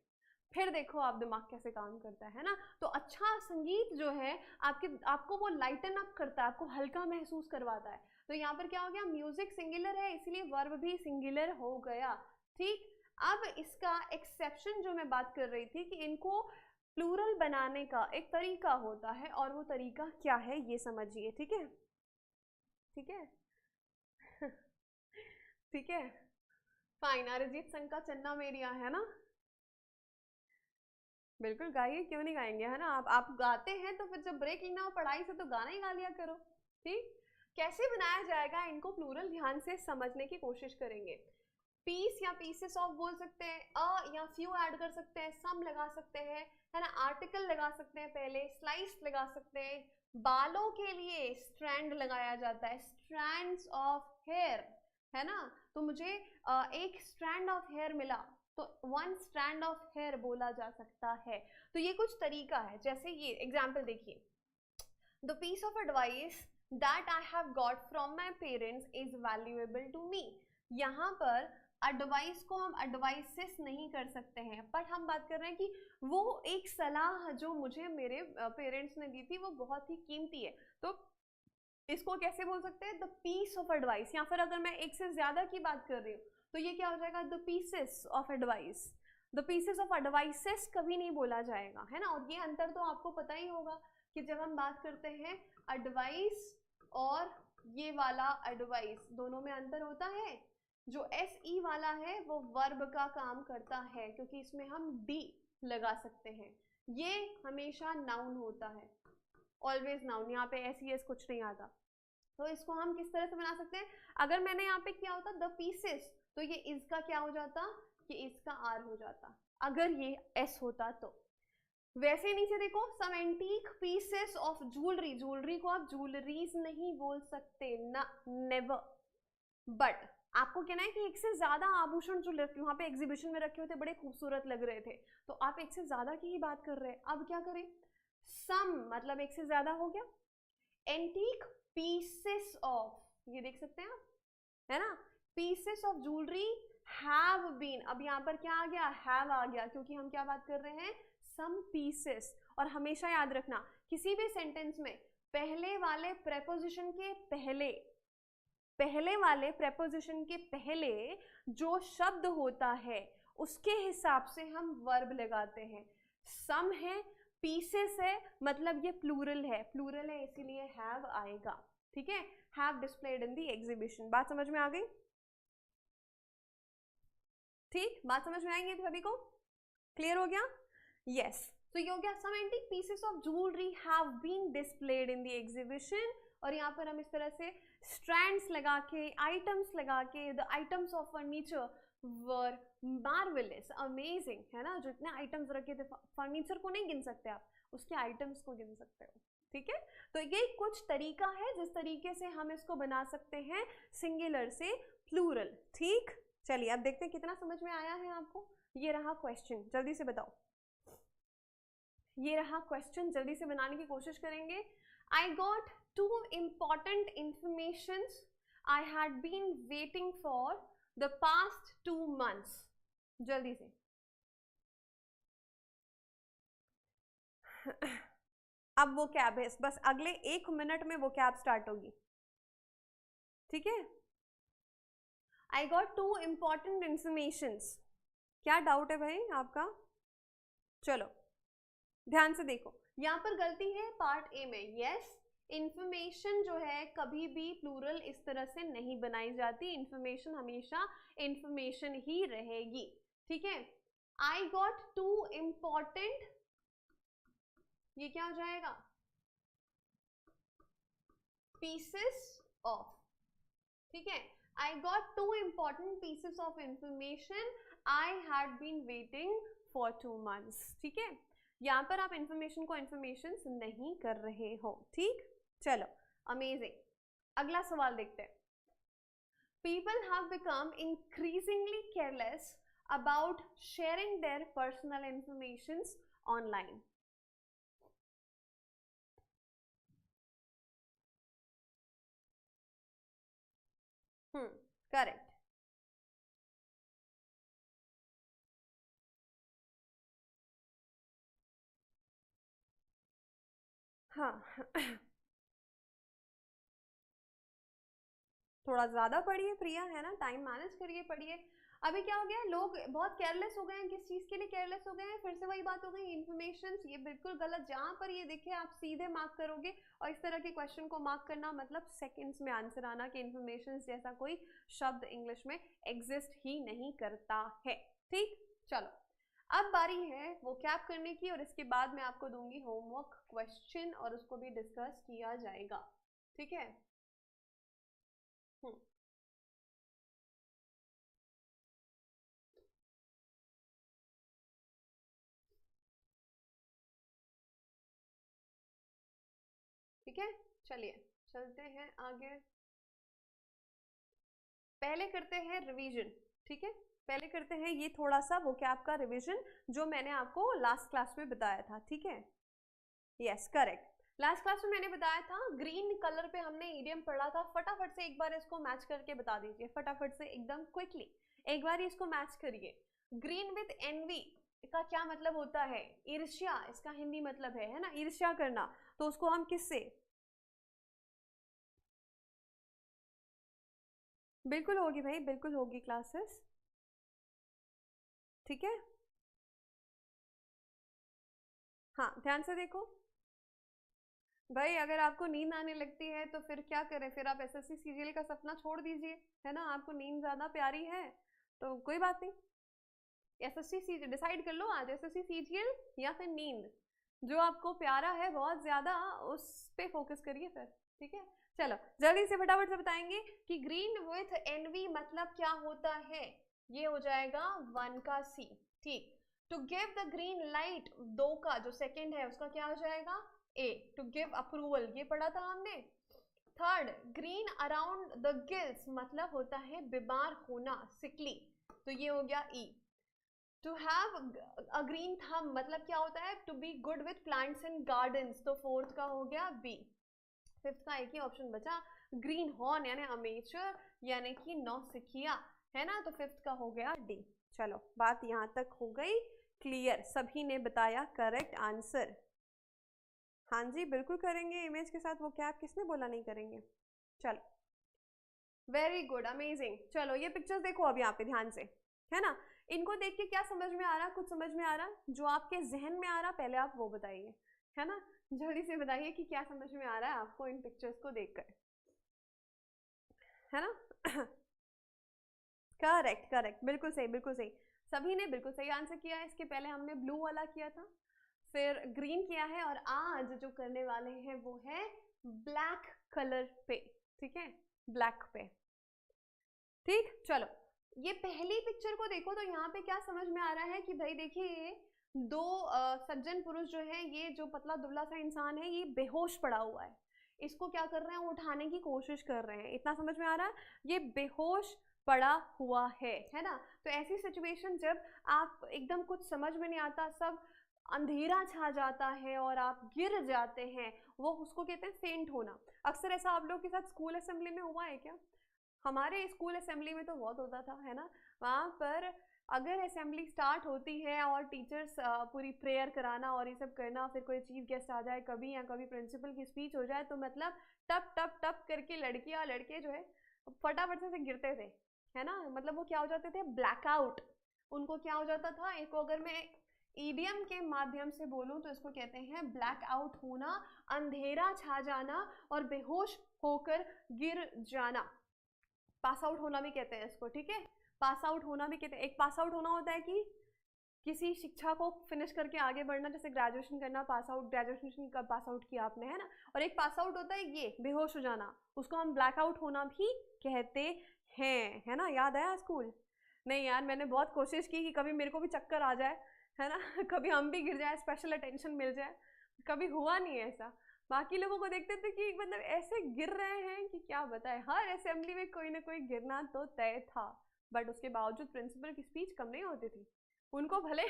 फिर देखो आप दिमाग कैसे काम करता है ना। तो अच्छा संगीत जो है आपको वो लाइटन अप करता है, आपको हल्का महसूस करवाता है। तो यहाँ पर क्या हो गया, म्यूजिक सिंगुलर है, इसलिए वर्ब भी सिंगुलर हो गया, ठीक। अब इसका एक्सेप्शन जो मैं बात कर रही थी कि इनको प्लूरल बनाने का एक तरीका होता है, और वो तरीका क्या है ये समझिए, ठीक है, ठीक है ठीक है, फाइन। अरिजीत सिंह का चन्ना मेरिया, है ना, बिल्कुल गाइए, क्यों नहीं गाएंगे, है ना। आप गाते हैं तो फिर जब ब्रेक लेना हो पढ़ाई से तो गाना ही गा लिया करो, ठीक। कैसे बनाया जाएगा इनको प्लूरल, ध्यान से समझने की कोशिश करेंगे। पीस या पीसेस ऑफ बोल सकते हैं, अ या फ्यू ऐड कर सकते हैं, सम लगा सकते हैं, है ना, आर्टिकल लगा सकते हैं, पहले स्लाइस लगा सकते हैं। बालों के लिए स्ट्रैंड लगाया जाता है, स्ट्रैंड्स ऑफ हेयर, है ना। तो मुझे एक स्ट्रैंड ऑफ हेयर मिला, तो वन स्ट्रैंड ऑफ हेयर बोला जा सकता है। तो ये कुछ तरीका है। जैसे ये एग्जाम्पल देखिए, the piece of advice that I have got from my parents is valuable to me. यहाँ पर एडवाइस को हम एडवाइसेस नहीं कर सकते हैं, बट हम बात कर रहे हैं कि वो एक सलाह जो मुझे मेरे पेरेंट्स ने दी थी वो बहुत ही कीमती है, तो इसको कैसे बोल सकते हैं, द पीस ऑफ एडवाइस। या फिर अगर मैं एक से ज्यादा की बात कर रही हूँ तो ये क्या हो जाएगा, the pieces of advice. The pieces of advices कभी नहीं बोला जाएगा, है ना। और ये अंतर तो आपको पता ही होगा कि जब हम बात करते हैं एडवाइस और ये वाला एडवाइस, दोनों में अंतर होता है। जो SE वाला है वो वर्ब का काम करता है, क्योंकि इसमें हम डी लगा सकते हैं। ये हमेशा नाउन होता है, ऑलवेज नाउन, यहाँ पे SES कुछ नहीं आता। तो इसको हम किस तरह से बना सकते हैं, अगर मैंने यहाँ पे क्या होता द पीसेस, तो ये इसका क्या हो जाता, कि इसका आर हो जाता, अगर ये एस होता तो। वैसे नीचे देखो, some antique pieces of jewellery, jewellery को आप ज्वेलरीज नहीं बोल सकते ना, नेवर। बट आपको कहना है कि एक से ज्यादा आभूषण जो वहां पे एग्जीबिशन में रखे हुए थे बड़े खूबसूरत लग रहे थे, तो आप एक से ज्यादा की ही बात कर रहे हैं। अब क्या करें, सम मतलब एक से ज्यादा हो गया, एंटीक पीसेस ऑफ, ये देख सकते हैं आप, है ना, pieces of jewellery have been. अब यहाँ पर क्या आ गया, हैव आ गया, क्योंकि हम क्या बात कर रहे हैं, सम पीसेस। और हमेशा याद रखना, किसी भी सेंटेंस में पहले वाले प्रेपोजिशन के पहले जो शब्द होता है उसके हिसाब से हम वर्ब लगाते हैं। सम है, पीसेस है, मतलब ये प्लूरल है इसीलिए हैव आएगा, ठीक है। Have displayed in the exhibition. बात समझ में आ गई, ठीक, बात समझ में आएंगे सभी को, क्लियर हो गया, यस। तो ये हो गया, some antique pieces of jewellery have been displayed in the exhibition. और यहाँ पर हम इस तरह से स्ट्रैंड्स लगा के, आइटम्स लगा के, the items of furniture were marvellous, amazing, है ना। जो इतने आइटम्स रखे थे, फर्नीचर को नहीं गिन सकते आप, उसके आइटम्स को गिन सकते हो, ठीक है। तो ये कुछ तरीका है जिस तरीके से हम इसको बना सकते हैं सिंगुलर से प्लूरल, ठीक। चलिए अब देखते हैं कितना समझ में आया है आपको। ये रहा क्वेश्चन, जल्दी से बताओ। ये रहा क्वेश्चन, जल्दी से बनाने की कोशिश करेंगे। I got 2 important informations I had been waiting for the past 2 months. जल्दी से। अब वो कैब है, बस अगले 1 मिनट में वो कैब स्टार्ट होगी, ठीक है। I got 2 important informations. क्या डाउट है भाई आपका? चलो ध्यान से देखो, यहाँ पर गलती है पार्ट ए में। यस, इंफॉर्मेशन जो है कभी भी प्लूरल इस तरह से नहीं बनाई जाती, इंफॉर्मेशन हमेशा इंफॉर्मेशन ही रहेगी, ठीक है। आई गॉट 2 important, ये क्या हो जाएगा? पीसेस ऑफ, ठीक है। I got 2 important pieces of information I had been waiting for 2 months. ठीक है, यहाँ पर आप इंफॉर्मेशन को इंफॉर्मेशन नहीं कर रहे हो, ठीक। चलो अमेजिंग, अगला सवाल देखते हैं। People have become increasingly careless about sharing their personal information online. Correct. हाँ थोड़ा ज़्यादा पढ़िए प्रिया, है ना, टाइम मैनेज करिए, पढ़िए। अभी क्या हो गया, लोग बहुत केयरलेस हो गए हैं। किस चीज़ के लिए केयरलेस हो गए हैं? फिर से वही बात हो गई, इन्फॉर्मेशन। ये बिल्कुल गलत, जहाँ पर ये दिखे आप सीधे मार्क करोगे। और इस तरह के क्वेश्चन को मार्क करना मतलब सेकंड्स में आंसर आना, कि इन्फॉर्मेशन जैसा कोई शब्द इंग्लिश में एग्जिस्ट ही नहीं करता है, ठीक। चलो अब बारी है वो कैप करने की, और इसके बाद मैं आपको दूंगी होमवर्क क्वेश्चन और उसको भी डिस्कस किया जाएगा, ठीक है। ठीक है, चलिए चलते हैं आगे। पहले करते हैं रिवीजन, ठीक है। पहले करते हैं ये थोड़ा सा वोकैब का रिवीजन जो मैंने आपको लास्ट क्लास में बताया था, ठीक है। यस करेक्ट, लास्ट क्लास में मैंने बताया था, ग्रीन कलर पे हमने इडियम पढ़ा था। फटाफट से एक बार इसको मैच करके बता दीजिए, फटाफट से एकदम क्विकली एक बार इसको मैच करिए। ग्रीन विथ एनवी का क्या मतलब होता है? ईर्ष्या, इसका हिंदी मतलब है ना, ईर्ष्या करना। तो उसको हम किससे? बिल्कुल होगी भाई, बिल्कुल होगी क्लासेस, ठीक है। हाँ ध्यान से देखो भाई, अगर आपको नींद आने लगती है तो फिर क्या करें? फिर आप एसएससी सीजीएल का सपना छोड़ दीजिए, है ना। आपको नींद ज़्यादा प्यारी है तो कोई बात नहीं, एसएससी सीजीएल डिसाइड कर लो आज, एसएससी सीजीएल या फिर नींद, जो आपको प्यारा है बहुत ज़्यादा उस पे फोकस करिए फिर, ठीक है। चलो जल्दी से फटाफट से बताएंगे कि ग्रीन विथ एनवी मतलब क्या होता है। ये हो जाएगा 1 का सी, ठीक। To give the green light, 2 का जो सेकंड है उसका क्या हो जाएगा? ए। टू गिव अप्रूवल, ये पढ़ा था हमने। Third, green around the gills मतलब होता है बीमार होना, सिकली, तो ये हो गया E. To have a green thumb मतलब क्या होता है? To be good with plants and gardens, तो फोर्थ का हो गया बी। फिफ्थ का एक ही ऑप्शन बचा, ग्रीन हॉर्न यानी अमेचर यानी कि नौसिखिया, है ना, तो फिफ्थ का हो गया डी। चलो बात यहाँ तक हो गई क्लियर, सभी ने बताया करेक्ट आंसर। हाँ जी बिल्कुल करेंगे, इमेज के साथ वो क्या, किसने बोला नहीं करेंगे। चलो वेरी गुड, अमेजिंग। चलो ये पिक्चर्स देखो अब यहाँ पे ध्यान से, है ना। इनको देख के क्या समझ में आ रहा? कुछ समझ में आ रहा? जो आपके जहन में आ रहा पहले आप वो बताइए, है ना। जल्दी से बताइए कि क्या समझ में आ रहा है आपको इन पिक्चर्स को देखकर, है ना। करेक्ट करेक्ट, बिल्कुल सही बिल्कुल सही, सभी ने बिल्कुल सही आंसर किया है। इसके पहले हमने ब्लू वाला किया था, फिर ग्रीन किया है, और आज जो करने वाले हैं वो है ब्लैक कलर पे, ठीक है, ब्लैक पे, ठीक। चलो ये पहली पिक्चर को देखो तो यहाँ पे क्या समझ में आ रहा है कि भाई देखिए, दो सज्जन पुरुष जो है, ये जो पतला दुबला सा इंसान है ये बेहोश पड़ा हुआ है, इसको क्या कर रहे हैं? उठाने की कोशिश कर रहे हैं, इतना समझ में आ रहा है। ये बेहोश पड़ा हुआ है ना। तो ऐसी सिचुएशन जब आप एकदम कुछ समझ में नहीं आता, सब अंधेरा छा जाता है और आप गिर जाते हैं, वो उसको कहते हैं फेंट होना। अक्सर ऐसा आप लोग के साथ स्कूल असेंबली में हुआ है क्या? हमारे स्कूल असेंबली में तो बहुत होता था, है ना। वहाँ पर अगर असेंबली स्टार्ट होती है और टीचर्स पूरी प्रेयर कराना और ये सब करना, फिर कोई चीफ गेस्ट आ जाए कभी, या कभी प्रिंसिपल की स्पीच हो जाए, तो मतलब टप टप टप करके लड़कियां लड़के जो है फटाफट से गिरते थे, है ना। मतलब वो क्या हो जाते थे, ब्लैकआउट। उनको क्या हो जाता था, एक अगर मैं ईडीएम के माध्यम से बोलूं तो इसको कहते हैं ब्लैकआउट होना, अंधेरा छा जाना और बेहोश होकर गिर जाना। पास आउट होना भी कहते हैं इसको, ठीक है। पास आउट होना भी कहते हैं। एक पास आउट होना होता है कि किसी शिक्षा को फिनिश करके आगे बढ़ना, जैसे ग्रेजुएशन करना, पास आउट, ग्रेजुएशन का पास आउट किया आपने, है ना। और एक पास आउट होता है ये बेहोश हो जाना, उसको हम ब्लैकआउट होना भी कहते हैं, है ना। याद आया स्कूल? नहीं यार, मैंने बहुत कोशिश की कि कभी मेरे को भी चक्कर आ जाए, है ना कभी हम भी गिर जाए, स्पेशल अटेंशन मिल जाए, कभी हुआ नहीं है ऐसा। बाकी लोगों को देखते थे कि मतलब ऐसे गिर रहे हैं कि क्या बताए, हर असेंबली में कोई ना कोई गिरना तो तय था। बट उसके बावजूद प्रिंसिपल की स्पीच कम नहीं होती थी, उनको भले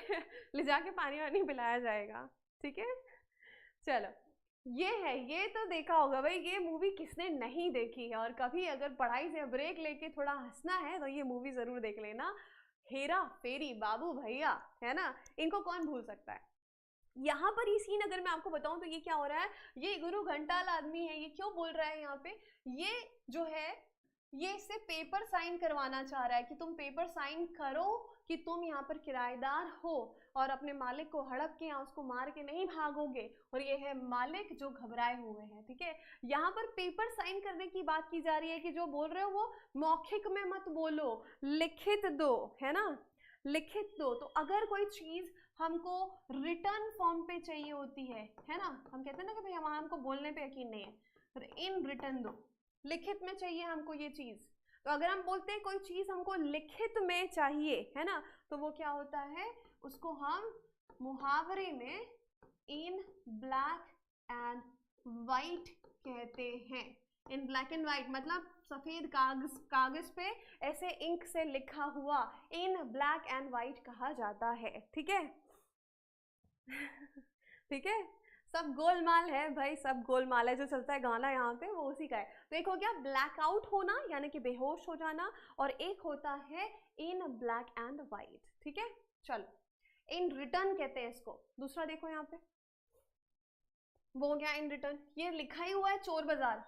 ले जाके पानी वानी पिलाया जाएगा, ठीक है। चलो, ये है, ये तो देखा होगा भाई, ये मूवी किसने नहीं देखी है। और कभी अगर पढ़ाई से ब्रेक लेके थोड़ा हंसना है तो ये मूवी जरूर देख लेना, हेरा फेरी, बाबू भैया, है ना। इनको कौन भूल सकता है। यहाँ पर ये सीन अगर मैं आपको बताऊं तो ये क्या हो रहा है, ये गुरु घंटाल आदमी है, ये क्यों बोल रहा है यहाँ पे, ये जो है ये इससे पेपर साइन करवाना चाह रहा है कि तुम पेपर साइन करो कि तुम यहाँ पर किराएदार हो और अपने मालिक को हड़प के या उसको मार के नहीं भागोगे। और ये है मालिक जो घबराए हुए हैं, ठीक है। यहाँ पर पेपर साइन करने की बात की जा रही है कि जो बोल रहे हो वो मौखिक में मत बोलो, लिखित दो, है ना, लिखित दो। तो अगर कोई चीज हमको रिटर्न फॉर्म पे चाहिए होती है ना, हम कहते हैं ना कि भाई हमारा हमको बोलने पे यकीन नहीं है, तो इन रिटर्न दो, लिखित में चाहिए हमको ये चीज। तो अगर हम बोलते हैं कोई चीज हमको लिखित में चाहिए, है ना, तो वो क्या होता है, उसको हम मुहावरे में इन ब्लैक एंड वाइट कहते हैं। इन ब्लैक एंड वाइट मतलब सफेद कागज पे ऐसे इंक से लिखा हुआ, इन ब्लैक एंड वाइट कहा जाता है, ठीक है ठीक है। सब गोलमाल है भाई, सब गोलमाल है, जो चलता है गाना यहाँ पे वो उसी का है। तो एक हो गया ब्लैकआउट होना यानी कि बेहोश हो जाना, और एक होता है इन ब्लैक एंड वाइट, ठीक है। चलो, इन रिटर्न कहते हैं इसको। दूसरा देखो यहाँ पे, वो हो गया इन रिटर्न। ये लिखा ही हुआ है चोर बाजार,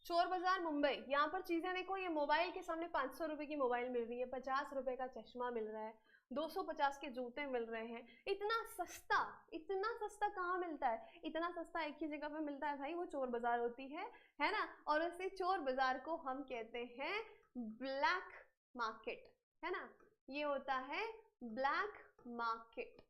चोर बाजार मुंबई। यहाँ पर चीजें देखो, ये मोबाइल के सामने 500 रुपए की मोबाइल मिल रही है, 50 रुपए का चश्मा मिल रहा है, 250 के जूते मिल रहे हैं। इतना सस्ता कहाँ मिलता है, इतना सस्ता एक ही जगह पे मिलता है भाई, वो चोर बाजार होती है ना। और उसी चोर बाजार को हम कहते हैं ब्लैक मार्केट, है ना। ये होता है ब्लैक मार्केट,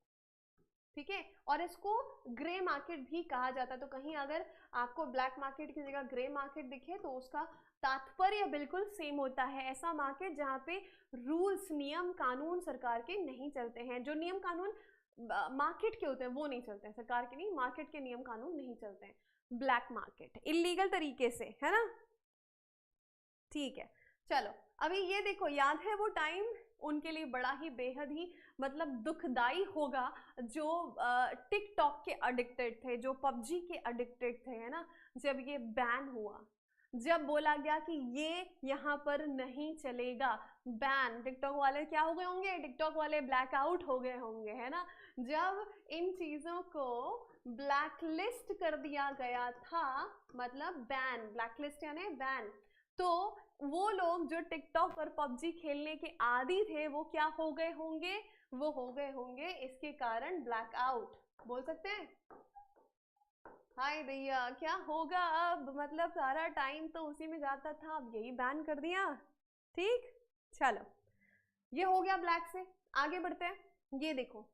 ठीक है। और इसको ग्रे मार्केट भी कहा जाता है। तो कहीं अगर आपको ब्लैक मार्केट की जगह ग्रे मार्केट दिखे तो उसका तात्पर्य बिल्कुल सेम होता है, ऐसा मार्केट जहाँ पे रूल्स, नियम कानून सरकार के नहीं चलते हैं। जो नियम कानून मार्केट के होते हैं वो नहीं चलते हैं, सरकार के नहीं, मार्केट के नियम कानून नहीं चलते हैं। ब्लैक मार्केट इलीगल तरीके से, है ना, ठीक है। चलो, अभी ये देखो, याद है वो टाइम, उनके लिए बड़ा ही बेहद ही मतलब दुखदाई होगा जो टिकटॉक के एडिक्टेड थे, जो पबजी के एडिक्टेड थे, है ना। जब ये बैन हुआ, जब बोला गया कि ये यहाँ पर नहीं चलेगा, बैन, टिकटॉक वाले क्या हो गए होंगे, टिकटॉक वाले ब्लैकआउट हो गए होंगे, है ना। जब इन चीजों को ब्लैकलिस्ट कर दिया गया था, मतलब बैन, ब्लैकलिस्ट यानी बैन, तो वो लोग जो टिकटॉक और पबजी खेलने के आदी थे वो क्या हो गए होंगे, वो हो गए होंगे इसके कारण ब्लैकआउट। बोल सकते हैं हाय भैया क्या होगा अब, मतलब सारा टाइम तो उसी में जाता था, अब यही बैन कर दिया, ठीक। चलो, ये हो गया ब्लैक से। आगे बढ़ते हैं। ये देखो,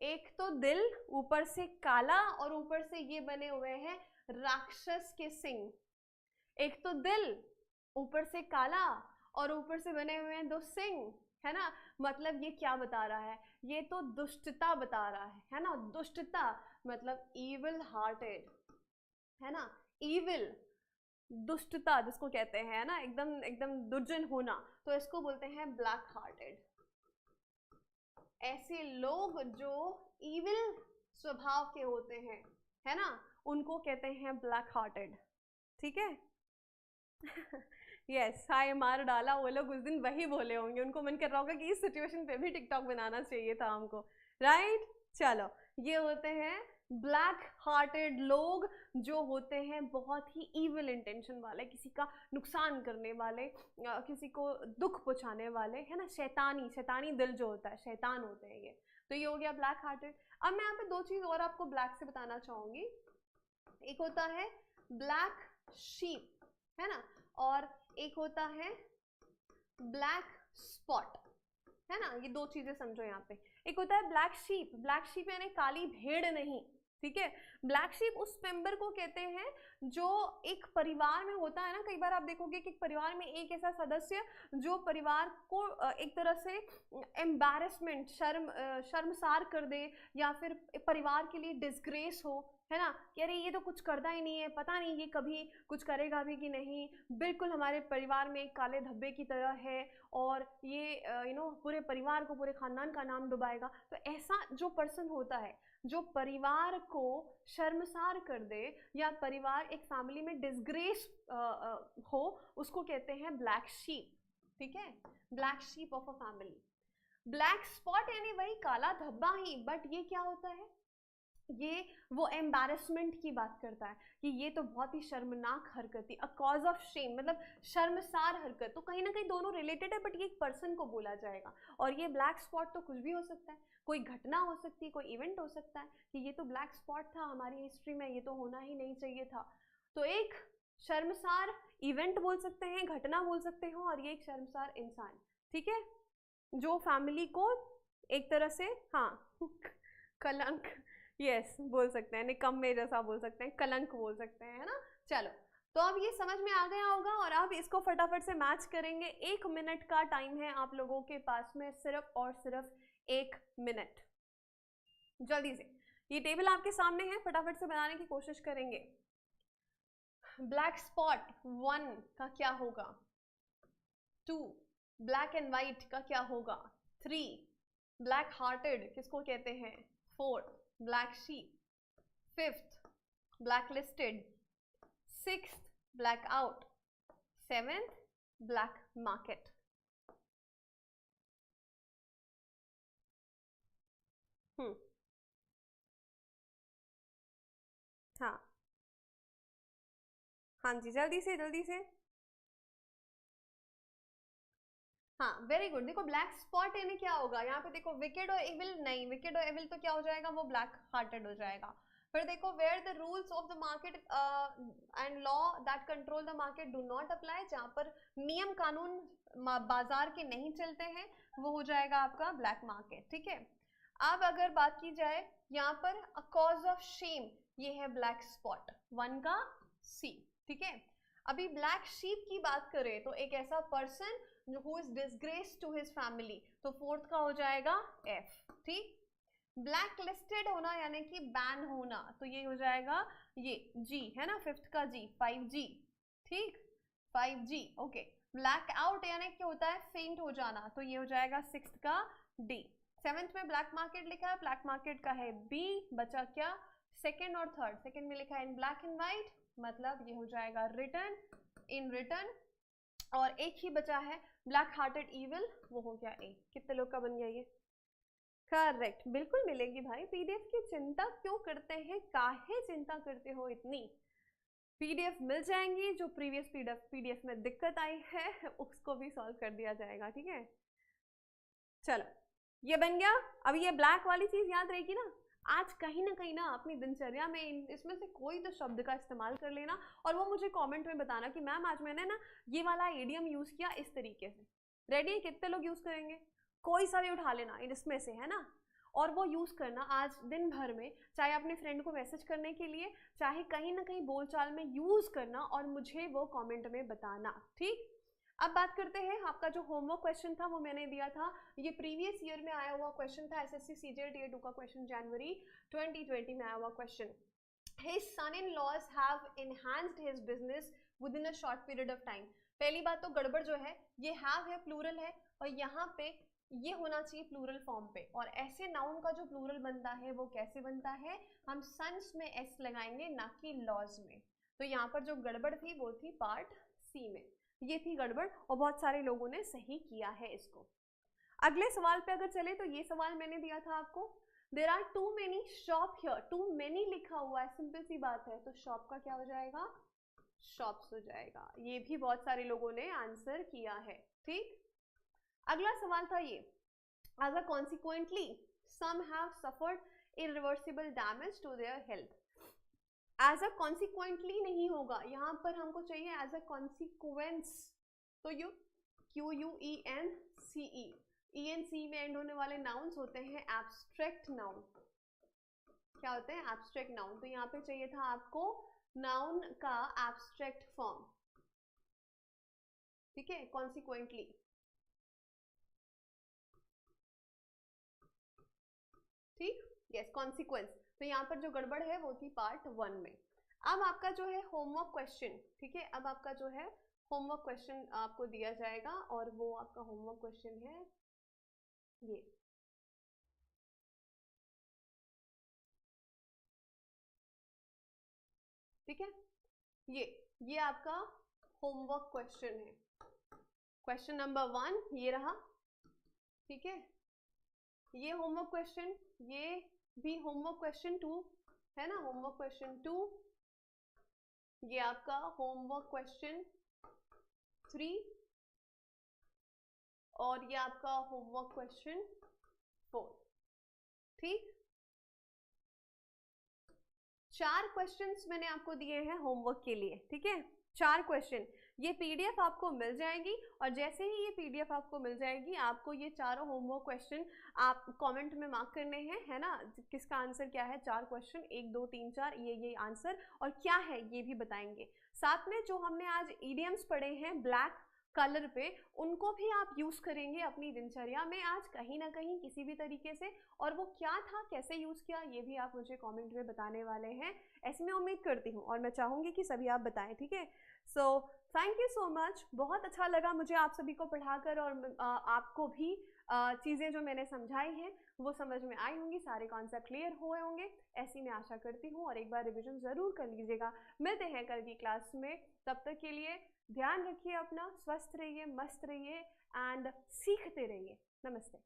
एक तो दिल ऊपर से काला और ऊपर से ये बने हुए हैं राक्षस के सिंग। एक तो दिल ऊपर से काला और ऊपर से बने हुए हैं दो सिंग, है ना। मतलब ये क्या बता रहा है, ये तो दुष्टता बता रहा है ना। दुष्टता मतलब इविल हार्टेड, है ना, इविल। दुष्टता जिसको कहते हैं ना, एकदम एकदम दुर्जन होना, तो इसको बोलते हैं ब्लैक हार्टेड। ऐसे लोग जो इविल स्वभाव के होते हैं, है ना, उनको कहते हैं ब्लैक हार्टेड। ठीक है। यस, हाय मार डाला, वो लोग उस दिन वही बोले होंगे, उनको मन कर रहा होगा कि इस सिचुएशन पे भी टिकटॉक बनाना चाहिए था हमको, राइट। चलो, ये होते हैं ब्लैक हार्टेड लोग, जो होते हैं बहुत ही इविल इंटेंशन वाले, किसी का नुकसान करने वाले, किसी को दुख पहुंचाने वाले, है ना, शैतानी दिल जो होता है, शैतान होते हैं ये। तो ये हो गया ब्लैक हार्टेड। अब मैं यहाँ पे दो चीज और आपको ब्लैक से बताना चाहूंगी। एक होता है ब्लैक शीप, है ना, और एक होता है ब्लैक स्पॉट, है ना। ये दो चीजें समझो यहाँ पे। एक होता है ब्लैक शीप, ब्लैक शीप यानी काली भेड़ नहीं, ठीक है। ब्लैक शीप उस मेंबर को कहते हैं जो एक परिवार में होता है ना, कई बार आप देखोगे कि परिवार में एक ऐसा सदस्य जो परिवार को एक तरह से एम्बैरेसमेंट, शर्मसार कर दे, या फिर परिवार के लिए डिस्ग्रेस हो, है ना, कि अरे ये तो कुछ करता ही नहीं है, पता नहीं ये कभी कुछ करेगा भी कि नहीं, बिल्कुल हमारे परिवार में एक काले धब्बे की तरह है, और ये पूरे परिवार को, पूरे खानदान का नाम डुबाएगा। तो ऐसा जो पर्सन होता है जो परिवार को शर्मसार कर दे, या परिवार एक फैमिली में डिस्ग्रेस हो, उसको कहते हैं ब्लैक शीप। ठीक है, black sheep of a family. Black spot यानी वही काला धब्बा ही, बट ये क्या होता है, ये वो एम्बैरेसमेंट की बात करता है कि ये तो बहुत ही शर्मनाक हरकत थी, अ कॉज ऑफ शेम, मतलब शर्मसार हरकत। तो कहीं ना कहीं दोनों रिलेटेड है, बट ये एक पर्सन को बोला जाएगा। और ये ब्लैक स्पॉट तो कुछ भी हो सकता है, कोई घटना हो सकती है, कोई इवेंट हो सकता है कि ये तो ब्लैक स्पॉट था हमारी हिस्ट्री में, ये तो होना ही नहीं चाहिए था। तो एक शर्मसार इवेंट बोल सकते हैं, घटना बोल सकते हो, और ये एक शर्मसार इंसान, ठीक है, जो फैमिली को एक तरह से, हाँ, कलंक, यस बोल सकते हैं, निकम्मे जैसा बोल सकते हैं, कलंक बोल सकते हैं, है ना। चलो, तो अब ये समझ में आ गया होगा, और अब इसको फटाफट से मैच करेंगे। 1 मिनट का टाइम है आप लोगों के पास में, सिर्फ और सिर्फ 1 मिनट। जल्दी से, ये टेबल आपके सामने है, फटाफट से बनाने की कोशिश करेंगे। ब्लैक स्पॉट 1 का क्या होगा, 2 ब्लैक एंड व्हाइट का क्या होगा, 3 ब्लैक हार्टेड किसको कहते हैं, 4 black sheep, 5th black listed, 6th black out, 7th black market. हाँ हाँ जी, जल्दी से जल्दी से। हाँ, वेरी गुड। देखो, ब्लैक स्पॉट यानी क्या होगा, यहाँ पे देखो विकेड और एविल नहीं, विकेड और एविल तो क्या हो जाएगा, वो ब्लैक हार्टेड हो जाएगा। फिर देखो, where the rules of the market and law that control the market do not apply, जहाँ पर नियम कानून बाजार के नहीं चलते हैं, वो हो जाएगा आपका ब्लैक मार्केट। ठीक है, अब अगर बात की जाए यहाँ पर अ कॉज ऑफ शेम, ये है ब्लैक स्पॉट 1 का सी। ठीक है, अभी ब्लैक शीप की बात करें तो एक ऐसा person who is disgrace to his family, तो 4th का हो जाएगा F। ठीक, ब्लैक लिस्टेड होना यानी कि बैन होना, तो ये हो जाएगा ये G, है ना, 5th का G, 5G। ठीक, 5G। ओके, ब्लैक आउट यानी क्या होता है, फेंट हो जाना, तो ये हो जाएगा 6th का D। 7th में ब्लैक मार्केट लिखा है, ब्लैक मार्केट का है B, बचा क्या, 2nd और 3rd। 2nd में लिखा है इन ब्लैक एंड व्हाइट, मतलब ये हो जाएगा रिटर्न, इन रिटर्न। और एक ही बचा है ब्लैक हार्टेड इविल, वो हो गया ए। कितने लोग का बन गया ये, करेक्ट, बिल्कुल मिलेगी भाई। पीडीएफ की चिंता क्यों करते हैं, काहे चिंता करते हो इतनी, पीडीएफ मिल जाएंगी। जो प्रीवियस पीडीएफ में दिक्कत आई है उसको भी सॉल्व कर दिया जाएगा। ठीक है, चलो ये बन गया। अब ये ब्लैक वाली चीज याद रहेगी ना, आज कहीं ना अपनी दिनचर्या में इसमें से कोई तो शब्द का इस्तेमाल कर लेना, और वो मुझे कमेंट में बताना कि मैम आज मैंने ना ये वाला इडियम यूज किया इस तरीके से। रेडी है, कितने लोग यूज करेंगे, कोई सा भी उठा लेना इसमें से, है ना, और वो यूज करना आज दिन भर में, चाहे अपने फ्रेंड को मैसेज करने के लिए, चाहे कहीं ना कहीं बोलचाल में यूज करना, और मुझे वो कमेंट में बताना। ठीक, अब बात करते हैं, आपका जो होमवर्क क्वेश्चन था वो मैंने दिया था, ये प्रीवियस ईयर में आया हुआ क्वेश्चन था, एसएससी सीजीएल टियर 2 का क्वेश्चन, जनवरी 2020 में आया हुआ question. His son-in-laws have enhanced his business with in a short period of time. पहली बात तो गड़बड़ जो है ये हैव है प्लूरल है और यहाँ पे ये होना चाहिए प्लूरल फॉर्म पे, और ऐसे नाउन का जो प्लूरल बनता है वो कैसे बनता है, हम सन्स में एस लगाएंगे ना कि लॉज में। तो यहाँ पर जो गड़बड़ थी वो थी पार्ट सी में, ये थी गड़बड़ और बहुत सारे लोगों ने सही किया है इसको। अगले सवाल पे अगर चले तो ये सवाल मैंने दिया था आपको, there are too many shop here, too many लिखा हुआ है, सिंपल सी बात है, तो शॉप का क्या हो जाएगा, शॉप्स हो जाएगा। ये भी बहुत सारे लोगों ने आंसर किया है, ठीक। अगला सवाल था ये, as a consequently some have suffered irreversible damage to their health. As a consequently नहीं होगा, यहाँ पर हमको चाहिए एज अ कॉन्सिक्वेंस, तो यू QUENCE, ENC में एंड होने वाले नाउन्स होते हैं एब्स्ट्रैक्ट नाउन। क्या होते हैं, एब्स्ट्रैक्ट नाउन। तो यहाँ पे चाहिए था आपको नाउन का एब्स्ट्रैक्ट फॉर्म, ठीक है, कॉन्सिक्वेंटली। ठीक, यस, कॉन्सिक्वेंस। तो यहाँ पर जो गड़बड़ है वो थी पार्ट 1 में। अब आपका जो है होमवर्क क्वेश्चन, ठीक है, अब आपका जो है होमवर्क क्वेश्चन आपको दिया जाएगा और वो आपका होमवर्क क्वेश्चन है ये, ठीक है, ये आपका होमवर्क क्वेश्चन है। क्वेश्चन नंबर 1 ये रहा, ठीक है, ये होमवर्क क्वेश्चन, ये भी होमवर्क क्वेश्चन 2 है ना, होमवर्क क्वेश्चन 2, ये आपका होमवर्क क्वेश्चन 3 और ये आपका होमवर्क क्वेश्चन 4, ठीक। 4 क्वेश्चंस मैंने आपको दिए हैं होमवर्क के लिए, ठीक है, 4 क्वेश्चन। ये पीडीएफ आपको मिल जाएगी और जैसे ही ये पीडीएफ आपको मिल जाएगी आपको ये चारों होमवर्क क्वेश्चन आप कमेंट में मार्क करने हैं, है ना, किसका आंसर क्या है, 4 क्वेश्चन 1 2 3 4 ये आंसर और क्या है ये भी बताएंगे। साथ में जो हमने आज इडियम्स पढ़े हैं ब्लैक कलर पे, उनको भी आप यूज करेंगे अपनी दिनचर्या में आज कहीं ना कहीं किसी भी तरीके से, और वो क्या था कैसे यूज किया ये भी आप मुझे कमेंट में बताने वाले हैं, ऐसी मैं उम्मीद करती हूँ और मैं चाहूंगी कि सभी आप बताएं, ठीक है। So thank you so much, बहुत अच्छा लगा मुझे आप सभी को पढ़ाकर और आपको भी चीज़ें जो मैंने समझाई हैं वो समझ में आई होंगी, सारे कॉन्सेप्ट क्लियर हुए होंगे, ऐसी मैं आशा करती हूँ, और एक बार रिवीजन ज़रूर कर लीजिएगा। मिलते हैं कल की क्लास में, तब तक के लिए ध्यान रखिए अपना, स्वस्थ रहिए, मस्त रहिए एंड सीखते रहिए। नमस्ते।